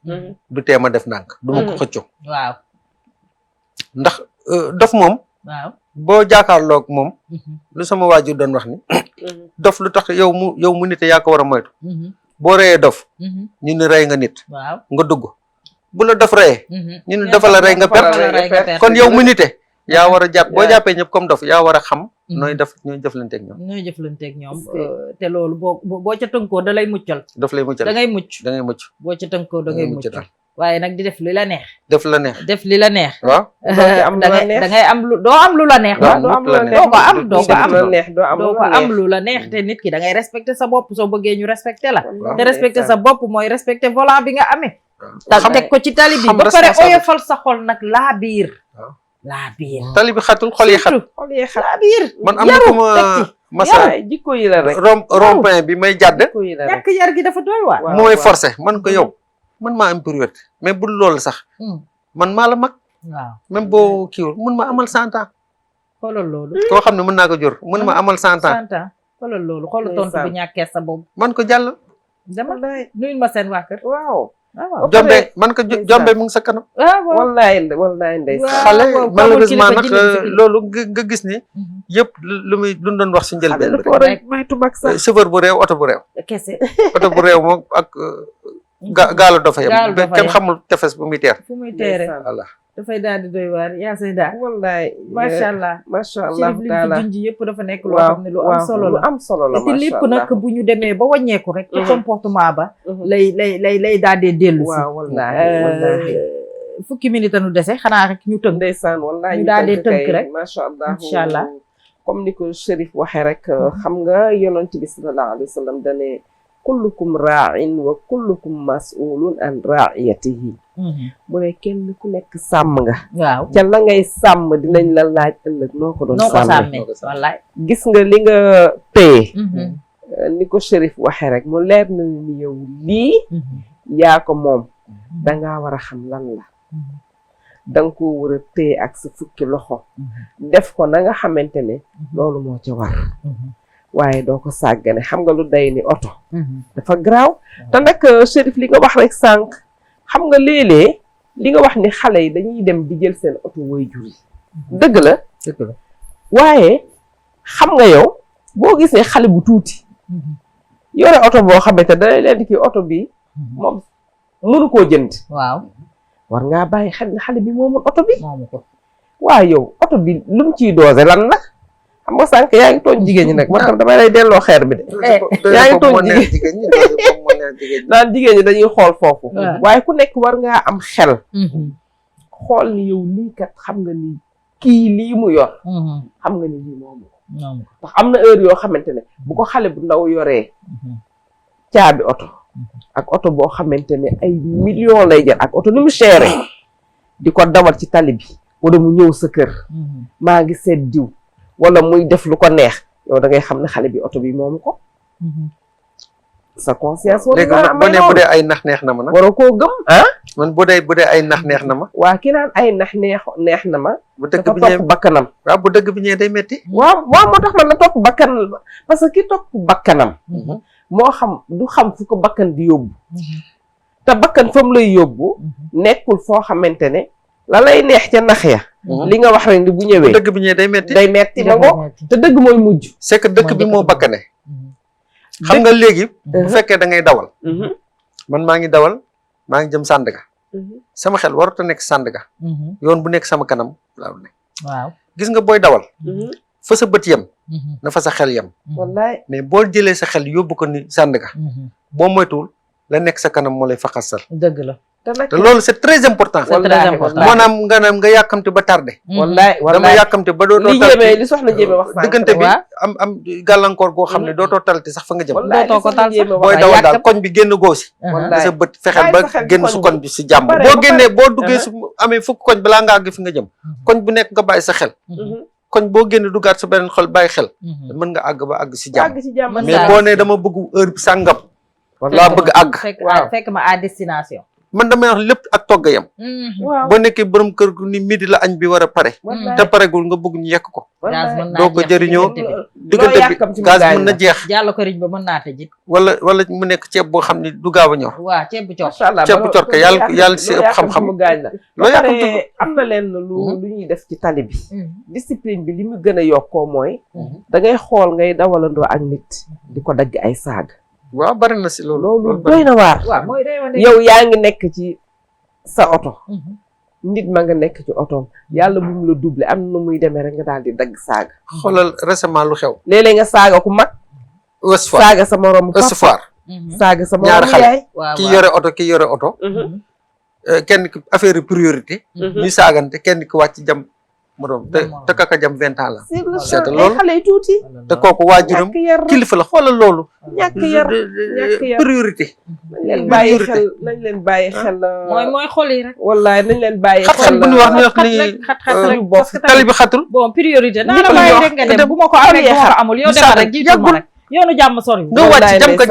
du tee ma def ndànk du ma ko xëccoo waaw. ndax dof moom waaw. boo jàkkaarloog moom lu sama waajur doon wax ni dof lu tax yow mu nite yaa ko war a moytu boo reyee dof ñu ni rey nga nit waaw. nga dugg bu la dof reyee ñu ni dafa la rey nga perte kon yow mu nite yaa war a jàpp boo jàppee ñëpp comme dof yaa war a xam nooy jëflanteeg ñoom ñooy jëflanteeg ñoom. te loolu boo ca tënkoo da lay muccal. daf lay muccal da ngay mucc. da ngay mucc boo ca tënkoo da ngay mucc. daal waaye nag di def li la neex. def la neex def li la neex. waaw da ngay am lu doo am lu la neex. waaw doo am lu la neex. doo ko am doo ko am. doo ko am lu la neex te nit ki da ngay respecté sa bopp soo bëggee ñu respecté la. te respecté sa bopp mooy respecté volant bi nga amee. teg ko ci tali bi ba pare oyofal sa xol nag laa biir. laa biir. tali bi xatul xol yi xat. xol yi xat laa biir. man am na ku ma masa jikko yi la rek. rond-point bi may jàdd. jikko yi la rek. ñàkk yar gi dafa doy waar. mooy forcé man ko yow man maa am priorité mais bul loolu sax man maa la mag waaw même boo kiiwul mun ma amal 100 ans xoolal loolu. koo xam ne mën naa ko jur mun ma amal 100 ans 100 ans xoolal loolu xoolal tontu bu ñàkkee sa boobu. man ko jàll dama nuyul ma seen waa kër. waaw. waaw jombe man ko jombe mu ngi sa kanam wallaay wallaay ndeysaan. xale malheureusement nag loolu nga gis ni yëpp lu doon wax si njëlbeen bi rek maytu mag sax. chauffeur bu réew oto bu réew kese oto bu réew moom ak gaalo dafa yem kenn xamul tefes bu muy teer fu muy teere voilà dafay daal di doy waar yaa say daal wallaay macha allah macha allah Chérif li mu fi junj yëpp dafa nekk loo xam ne lu am solo la am solo la te lépp nag bu ñu demee ba wàññeeku rek ci comportement ba lay daal dee dellu si waaw wallaahi fukki minute nu dese xanaa rek ñu tënk ndeysaan wallaahi ñu daal dee tënk rek macha allah incha allah comme ni ko Chérif waxee rek xam nga yonent bi sallallahu alayhi wa sallam dane kullukum raa'in wa kullukum mas'ulun an ra'iyatihi mu ne kenn ku nekk sàmm nga waaw ca la ngay sàmm dinañ la laaj ëllëg noo ko doon sàmmee wallaay gis nga li nga téye ni ko Chérif waxee rek mu leer na ni yow lii yaa ko moom dangaa war a xam lan la danga ko war a téye ak sa fukki loxo def ko na nga xamante ne loolu moo ca war waaye doo ko sàggane xam nga lu day ni oto dafa garaaw te nag Chérif li nga wax rek sànq xam nga léeg-léeg li nga wax ni xale yi dañuy dem di jël seen oto waajur yi dëgg la waaye xam nga yow boo gisee xale bu tuuti yore oto boo xamante da lay leen di kii oto bi moom mënu koo jënd. waaw war ngaa bàyyi xel ne xale bi moomul oto bi. moomu ko. waaw yow oto bi lu mu ciy doose lan la xam nga sànq yaa ngi tooñ jigéen ñi nag man tam damay lay delloo xeer bi de. yaa ngi tooñ jigéen ñi naan jigéen ñi dañuy xool foofu. waaye ku nekk war ngaa am xel. xool ni yow lii kat xam nga ni kii lii mu yor. xam nga ni lii moomu ko. ndax am na heure yoo xamante ne bu ko xale bu ndaw yoree caabi oto ak oto boo xamante ne ay millions lay jar ak oto ni mu chéré di ko dawal ci tali bi wala mu ñëw sa kër maa ngi seet diw wala muy def lu ko neex yow da ngay xam ne xale bi oto bi moomu ko sa conscience léegi man bu dee ay nax neex na ma nag waroo koo gëm ah man bu dee ay nax neex na ma waa ki naan ay nax neex na ma bu dëgg bi topp bakkanam waaw bu dëgg bi ñëwee day metti waaw moo tax man la topp bakkan parce que ki topp bakkanam moo xam du xam fu ko bakkan di yóbbu te bakkan fa mu lay yóbbu nekkul foo xamante ne la lay neex ca nax ya li nga wax rek ni bu ñëwee dëgg bi ñëwee day metti ma ngo te dëgg mooy mujj c'est que dëgg bi moo bakkane xam nga léegi bu fekkee da ngay dawal man maa ngi dawal maa ngi jëm Sandaga sama xel warut a nekk Sandaga yoon bu nekk sama kanam laa nekk waaw gis nga booy dawal fa sa bët yem na fa sa xel yem wallaay mais boo jëlee sa xel yóbbu ko ni Sandaga boo moytuwul la nekk sa kanam moo lay faxasal dëgg la te loolu c'est très important maanaam nga yàkkamte ba tardé wallaay dama yàkkamte ba dootoo li soxna Jéeme wax diggante bi am gàllankoor goo xam ne dootoo talati sax fa nga jëm dootoo ko tal sax booy dawal daal koñ bi génn goosi sa bët fexeel ba génn su koñ bi si jàmm boo génnee boo duggee su amee fukk koñ balaa nga àgg fi nga jëm koñ bu nekk nga bàyyi sa xel koñ boo génn duggaat sa beneen xol bàyyi xel mën nga àgg ba àgg si jàmm mais boo nee dama bëgg heure bi sàngam laa bëgg àgg fekk ma à destination man damay wax lépp ak togg yam boo nekkee borom kër gu ni midi la añ bi war a pare te paregul nga bëgg ñu yekk ko doo ko jëriñoo diggante bi gaz mën na jeex jàll ko riñ ba mën naa tëjit wala mu nekk ceeb boo xam ne du gaaw a ñor waaw ceeb bu cor ko yàlla si ëpp xam-xam loo yàkkamti am na leen lu ñuy def ci tali bi discipline bi li mu gën a yokkoo mooy da ngay xool ngay dawalandoo ak nit di ko dagg ay saag waaw bari na si loolu doy na waar yow yaa ngi nekk ci sa oto nit ma nga nekk ci otoom yàlla bu mu la doublé am na muy demee rek nga daal di dagg saaga xoolal récemment lu xew léeg-léeg nga saaga ku mag saaga sa moroom Ouest-Foire saaga sa ñaari moroom yaay xale kii yore oto kenn ki affaire priorité ñu saagante kenn ki wàcc jam moroom te kaka jam 20 ans la seeta loolu xale yi tuuti te kooku waajuram kilifa la xoolal loolu ñàkk yar priorité nañ leen bàyyi xel nañ leen bàyyi xel mooy xol yi rek wallaay nañ leen bàyyi xat-xat bu ñu wax ni xat-xat rek parce que tali bi xatul bon priorité naa la bàyyi rek nga dem bu ma ko amee bu ma ko amul yow demal rek jiitu ma rek yoonu jàmm sori nga wàcc jam ka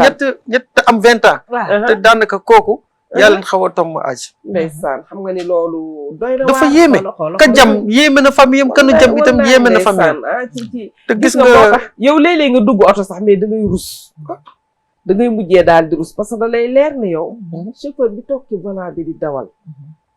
ñett am 20 ans te daanaka kooku yàlla na xaw a tomm âge ndeysaan xam nga ni loolu doy na dafa yéeme ka jam yéeme na famille am kanu jam itam yéeme na famille am te gis nga yow léeg-léeg nga dugg oto sax mais da ngay rus da ngay mujjee daal di rus parce que da lay leer ne yow chauffeur bi toog ci volant bi di dawal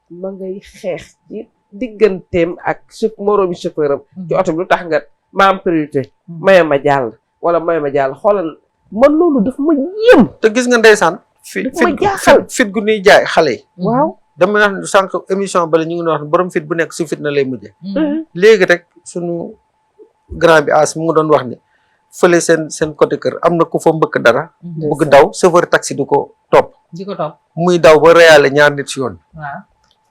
ma ngay xeex ci digganteem ak moroomi chauffeur am ci oto bi lu tax nga ma am priorité maya ma jàll wala maya ma jàll xoolal man loolu daf ma yéem te gis nga ndeysaan fit gu ñuy jaay xale yi waaw dama wax sànq émission bale ñu ngi wax borom fit bu nekk su fit na lay mujjee léegi rek sunu grand bi as mu ngi doon wax ni fële seen côté kër am na ku fa mbëkk dara bëgg daw chauffeur taxi di ko topp muy daw ba reyaale ñaar nit si yoon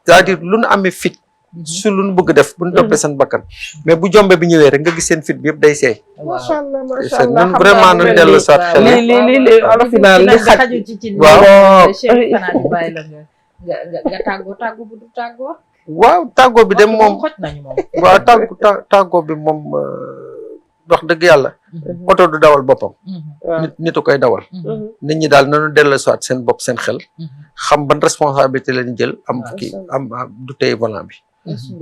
c'est-à-dire lu nu amee fit su lu nu bëgg def bu ñu toppee seen bakkan mais bu jombe bi ñëwee rek nga gis seen fit bi yëpp day seey macha allah macha allah ñun vraiment nañ dellu soit xel li olofinal li xaju ci cin waaw Cheikh xanaa ñu bàyyi la nga tàggoo bu du tàggoo waaw tàggoo bi dem moom xoj nañu moom waaw tàggoo bi moom wax dëgg yàlla oto du dawal boppam nitu koy dawal nit ñi daal nañu dellu soit seen bopp seen xel xam ban responsabilité lañu jël am kii am du tey volant bi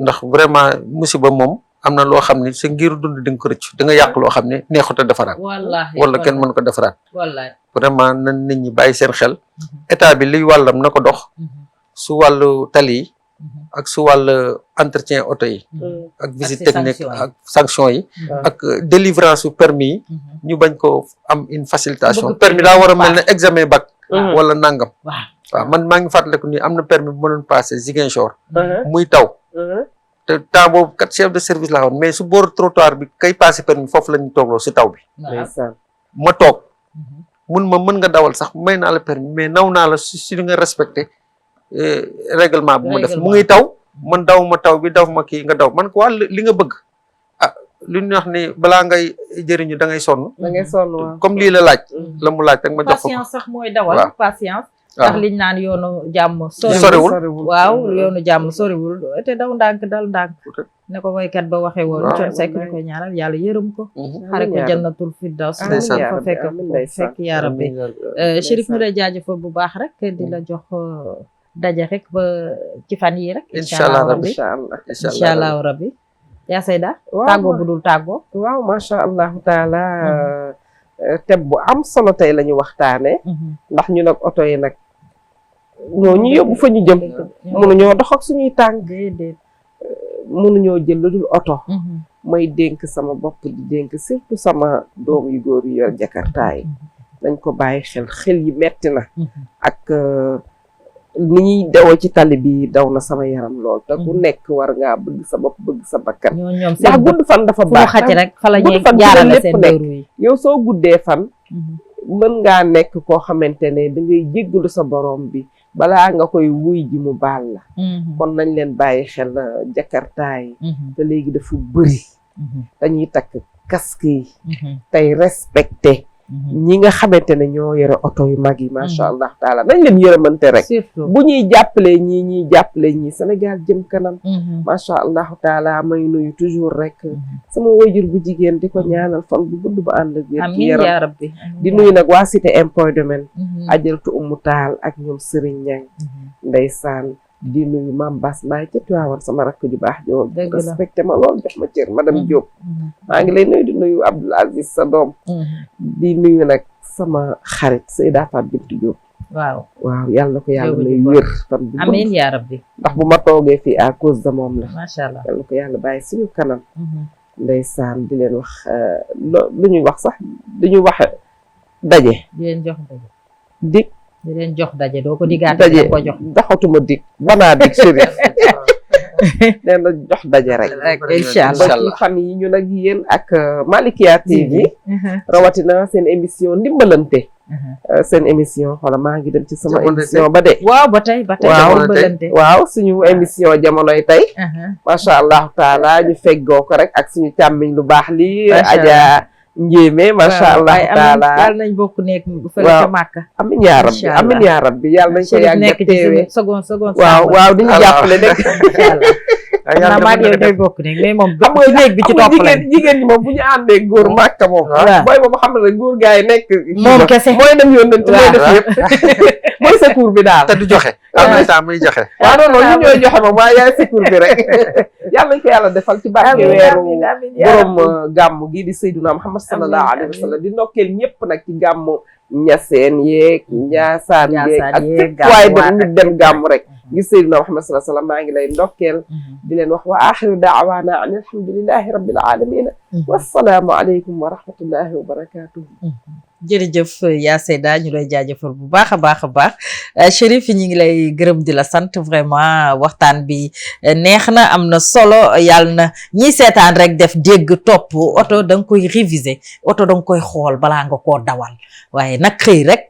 ndax vraiment musiba moom am na loo xam ne sa ngir dund di nga ko rëcc di nga yàq loo xam ne neexut a defaraat wala kenn mën ko defaraat vraiment na nit ñi bàyyi seen xel état bi liy wàllam na ko dox su wàllu tali yi ak su wàll entretien oto yi ak visite technique ak sanction yi ak délivrance su permis yi ñu bañ ko am une facilitation permis daa war a mel ne examen bac wala nangam waaw man maa ngi fàttaliku ni am na permis bu ma doon passé Ziguinchor muy taw te temps boobu kat chef de service laa woon mais su boor trottoir bi kay passé permis foofu la ñu toogloo si taw bi ma toog mun ma mën nga dawal sax may naa la permis mais naw naa la si nga respecté règlement bi mu def mu ngi taw man daw ma taw bi daw ma kii nga daw man ko waa li nga bëgg lu ñu wax ni balaa ngay jëriñu da ngay sonn comme lii la laaj la mu laaj rek ma jox ko patience sax mooy dawal patience ndax liñ naan yoonu jàmm soriwul waaw yoonu jàmm soriwul te daw ndànk dal ndànk ne ko woykat ba waxee woon Thione Seck ñu koy ñaanal yàlla yërëm ko xare ko jannatul firdaws fa fekk yaa rabbi Chérif ñu lay jaajëfal bu baax rek di la jox daje rek ba ci fan yi rek incha allahu rabbi yaa Seyda tàggoo bu dul tàggoo waaw macha allahu taala thème bu am solo tey la ñu waxtaane ndax ñu nag oto yi nag ñoo ñu yóbbu fa ñu jëm mënuñoo dox ak suñuy tànk mënuñoo jël lu dul oto may dénk sama bopp di dénk surtout sama doom yu góor yu yor jakarta yi dañ ko bàyyi xel yi metti na ak ni ñuy dawoo ci tali bi daw na sama yaram lool te ku nekk war ngaa bëgg sa bopp bëgg sa bakkan ndax gudd fan dafa baax xacc rek fa la ñuy jaarale seen dëru yi yow soo guddee fan mën ngaa nekk koo xamante ne da ngay jéggalu sa borom bi balaa nga koy wuy ji mu baal la kon nañ leen bàyyi xel jakarta yi te léegi dafa bëri dañuy takk casque yi tey respecté ñi nga xamante ne ñoo yore oto yu mag yi macha allah taala nañ leen yërëmante rek bu ñuy jàppale ñii ñuy jàppale ñii Sénégal jëm kanam macha allah taala may nuyu toujours rek sama wayjur bu jigéen di ko ñaanal fan bu gudd ba ànd ak wér ci yaram di nuyu nag waa cité impôt domaine ajaratu Umu Taal ak ñoom Serigne Niang ndeysaan di nuyu Mame Bass Mbaye ca Tiwaawan sama rakk ju baax joo respecté ma lool jox ma cër madame Diop maa ngi lay nuyu di nuyu Abdoul Aziz sa doom di nuyu nag sama xarit Seyda Fatou Bintou Diop waaw yàlla na ko yàlla may wér fan bu amiin yaa rabbi ndax bu ma toogee fii à cause de moom la macha allah yàlla na ko yàlla bàyyi suñu kanam ndeysaan di leen wax lu ñuy wax sax dañuy wax daje di leen jox daje dig di leen jox daje doo ko digaat daje ko jox doxatuma dig banaa dig Chérif nee na jox daje rek incha allah ba ci fan yi ñu nag yéen ak Malikia TV rawatina seen émission ndimbalante seen émission xoola maa ngi dem ci sama émission ba de waaw ba tey ndimbalante waaw suñu émission jamonoy tey macha allah taala ñu feggoo ko rek ak suñu càmmiñ lu baax li Adja Njéeme macha allah taala yàlla nañ bokk nekk fële ca Màkka amiin yaa rabbi yàlla nañ ko yàgg teewee seconde waaw di ñu jàppale nekk xam naa maa ngi yow day bokk nekk mais moom xam nga néeg bi ci topp la jigéen ñi moom bu ñu àndee góor Màkka moom booy boobu xam ne góor gaa yi nekk moom kese mooy dem yónnante mooy def yëpp mooy secours bi daal te du joxe am na temps muy joxe waaw non ñu ñooy joxe moom waaye yaay secours bi rek yàlla nañ ko yàlla defal ci barke weeru borom gàmm gi di Seydina Muhammad sallallahu alayhi wa sallam di ndokkeel ñëpp nag ci gàmmu ñaseen yeeg ñaasaan yeeg ak fépp waaye dem nit dem gàmmu rek gis Seydina Muhammad sallallahu alayhi wa sallam maa ngi lay ndokkeel di leen wax wa axiru daawaana an alhamdulillahi rabbil alamin wassalaamu aleykum wa rahmatullahi wa barakatuhu jërëjëf yaa Seyda ñu lay jaajëfal bu baax a baax a baax Chérif ñu ngi lay gërëm di la sant vraiment waxtaan bi neex na am na solo yàlla na ñiy seetaan rek def dégg topp oto da nga koy réviser oto da nga koy xool balaa nga koo dawal waaye nag xëy rek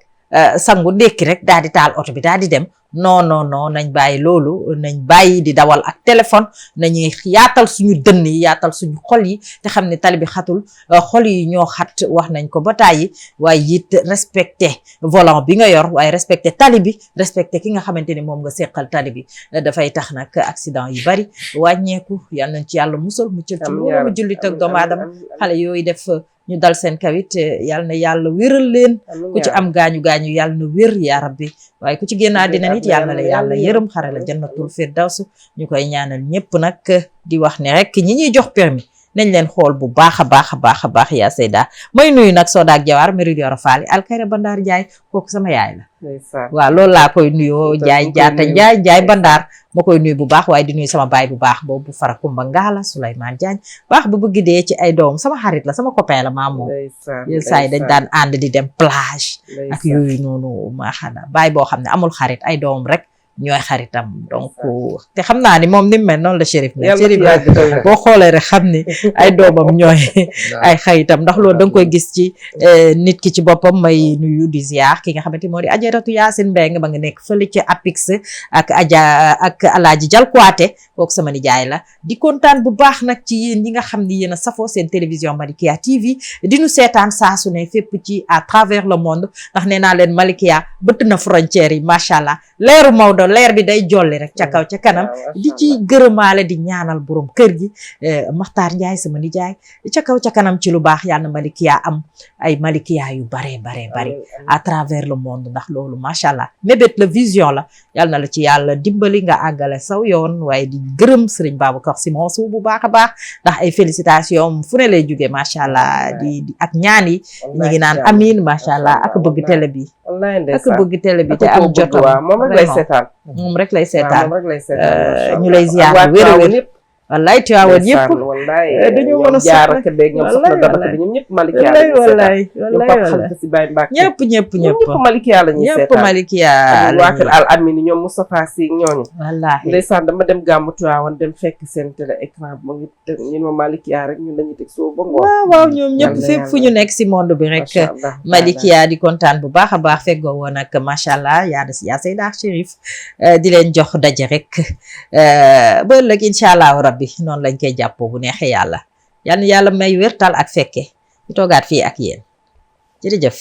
sangu ndékki rek daal di taal oto bi daal di dem non nañ bàyyi loolu nañ bàyyi di dawal ak téléphone nañuy yaatal suñu dënn yi yaatal suñu xol yi te xam ne tali bi xatul xol yi ñoo xat wax nañ ko ba tàyyi waaye it respecté volant bi nga yor waaye respecté tali bi respecté ki nga xamante ni moom nga seqal tali bi dafay tax nag accident yu bari wàññeeku yal nañ ci yàlla musal muccal ci mbooloo mu jullit ak doomu aadama xale yooyu def ñu dal seen kawit yal na yàlla wéral leen ku ci am gaañu yàlla na wér yaa rabbi waaye ku ci génn àddina nit yàlla na la yàlla yërëm xare la jannatul firdaws ñu koy ñaanal ñëpp nag di wax ne rek ñi ñuy jox permis nañ leen xool bu baax a baax yaa Seyda may nuyu nag Soda ak Jawar Méride Yoro Faali Alkayra Bandaar Njaay kooku sama yaay la waaw loolu laa koy nuyoo Njaay jaata Njaay Bandaar ma koy nuyu bu baax waaye di nuyu sama baay bu baax boobu fara Kumba Ngaala Souleymane Diagne baax bu bëgg dee ci ay doom sama xarit la sama copain la maam moom yéen saa yi dañ daan ànd di dem plage ak yooyu noonu maa xanaa baay boo xam ne amul xarit ay doom rek ñooy xaritam donc te xam naa ni moom ni mu mel noonu la Chérif la boo xoolee rek xam ni ay doomam ñooy ay xaritam ndax loolu da nga koy gis ci nit ki ci boppam may nuyu di ziar ki nga xamante moo di Ajaratu Yaasin Mbeng ba nga nekk fële ci Apix ak Alaaji Jalkuwaate kooku sama nijaay la di kontaan bu baax nag ci yéen ñi nga xam ni yéen a safoo seen télévision Malikia TV di nu seetaan saa su ne fépp ci à travers le monde ndax nee naa leen Malikia bëtt na frontières yi macha allah leeru Maodo leer bi day jolli rek ca kaw ca kanam di ci gërëmaale di ñaanal borom kër gi Maxtaar Njaay sama nijaay ca kaw ca kanam ci lu baax yàlla na Malikia am ay Malikia yu bari à travers le monde ndax loolu macha allah mébét la vision la yàlla na la ci yàlla dimbali nga àggale saw yoon waaye di gërëm Serigne Babacar Sy Mansour bu baax a baax ndax ay félicitations fu ne lay jógee macha allah di ak ñaan yi ñu ngi naan amiin macha allah ak bëgg télé bi ak bëgg télé bi te am jotam moom rek lay seetaan ñu lay ziar wér a wér wallaay Tiwaawan yëpp dañoo mën a jaar ak beeg ñoom soxna Daba bi ñoom ñëpp Malikia wallaay ñëpp Malikia la ñuy seetaan Malikia waa kër Al Amine ñoom Moustapha Sy ñooñu wallaahi ndeysaan dama dem gàmmu Tiwaawan dem fekk seen télé écran mu ngi teg ñun ma Malikia rek ñun lañuy teg soo ba ngoon waaw ñoom ñëpp fépp fu ñu nekk si monde bi rek Malikia di kontaan bu baax a baax feggoo woon ak macha allah yaa Seyda Chérif di leen jox daje rek ba ëllëg incha allah rabbi noonu lañ koy jàppoo bu neexee yàlla may wértal ak fekke ñu toogaat fii ak yéen jërëjëf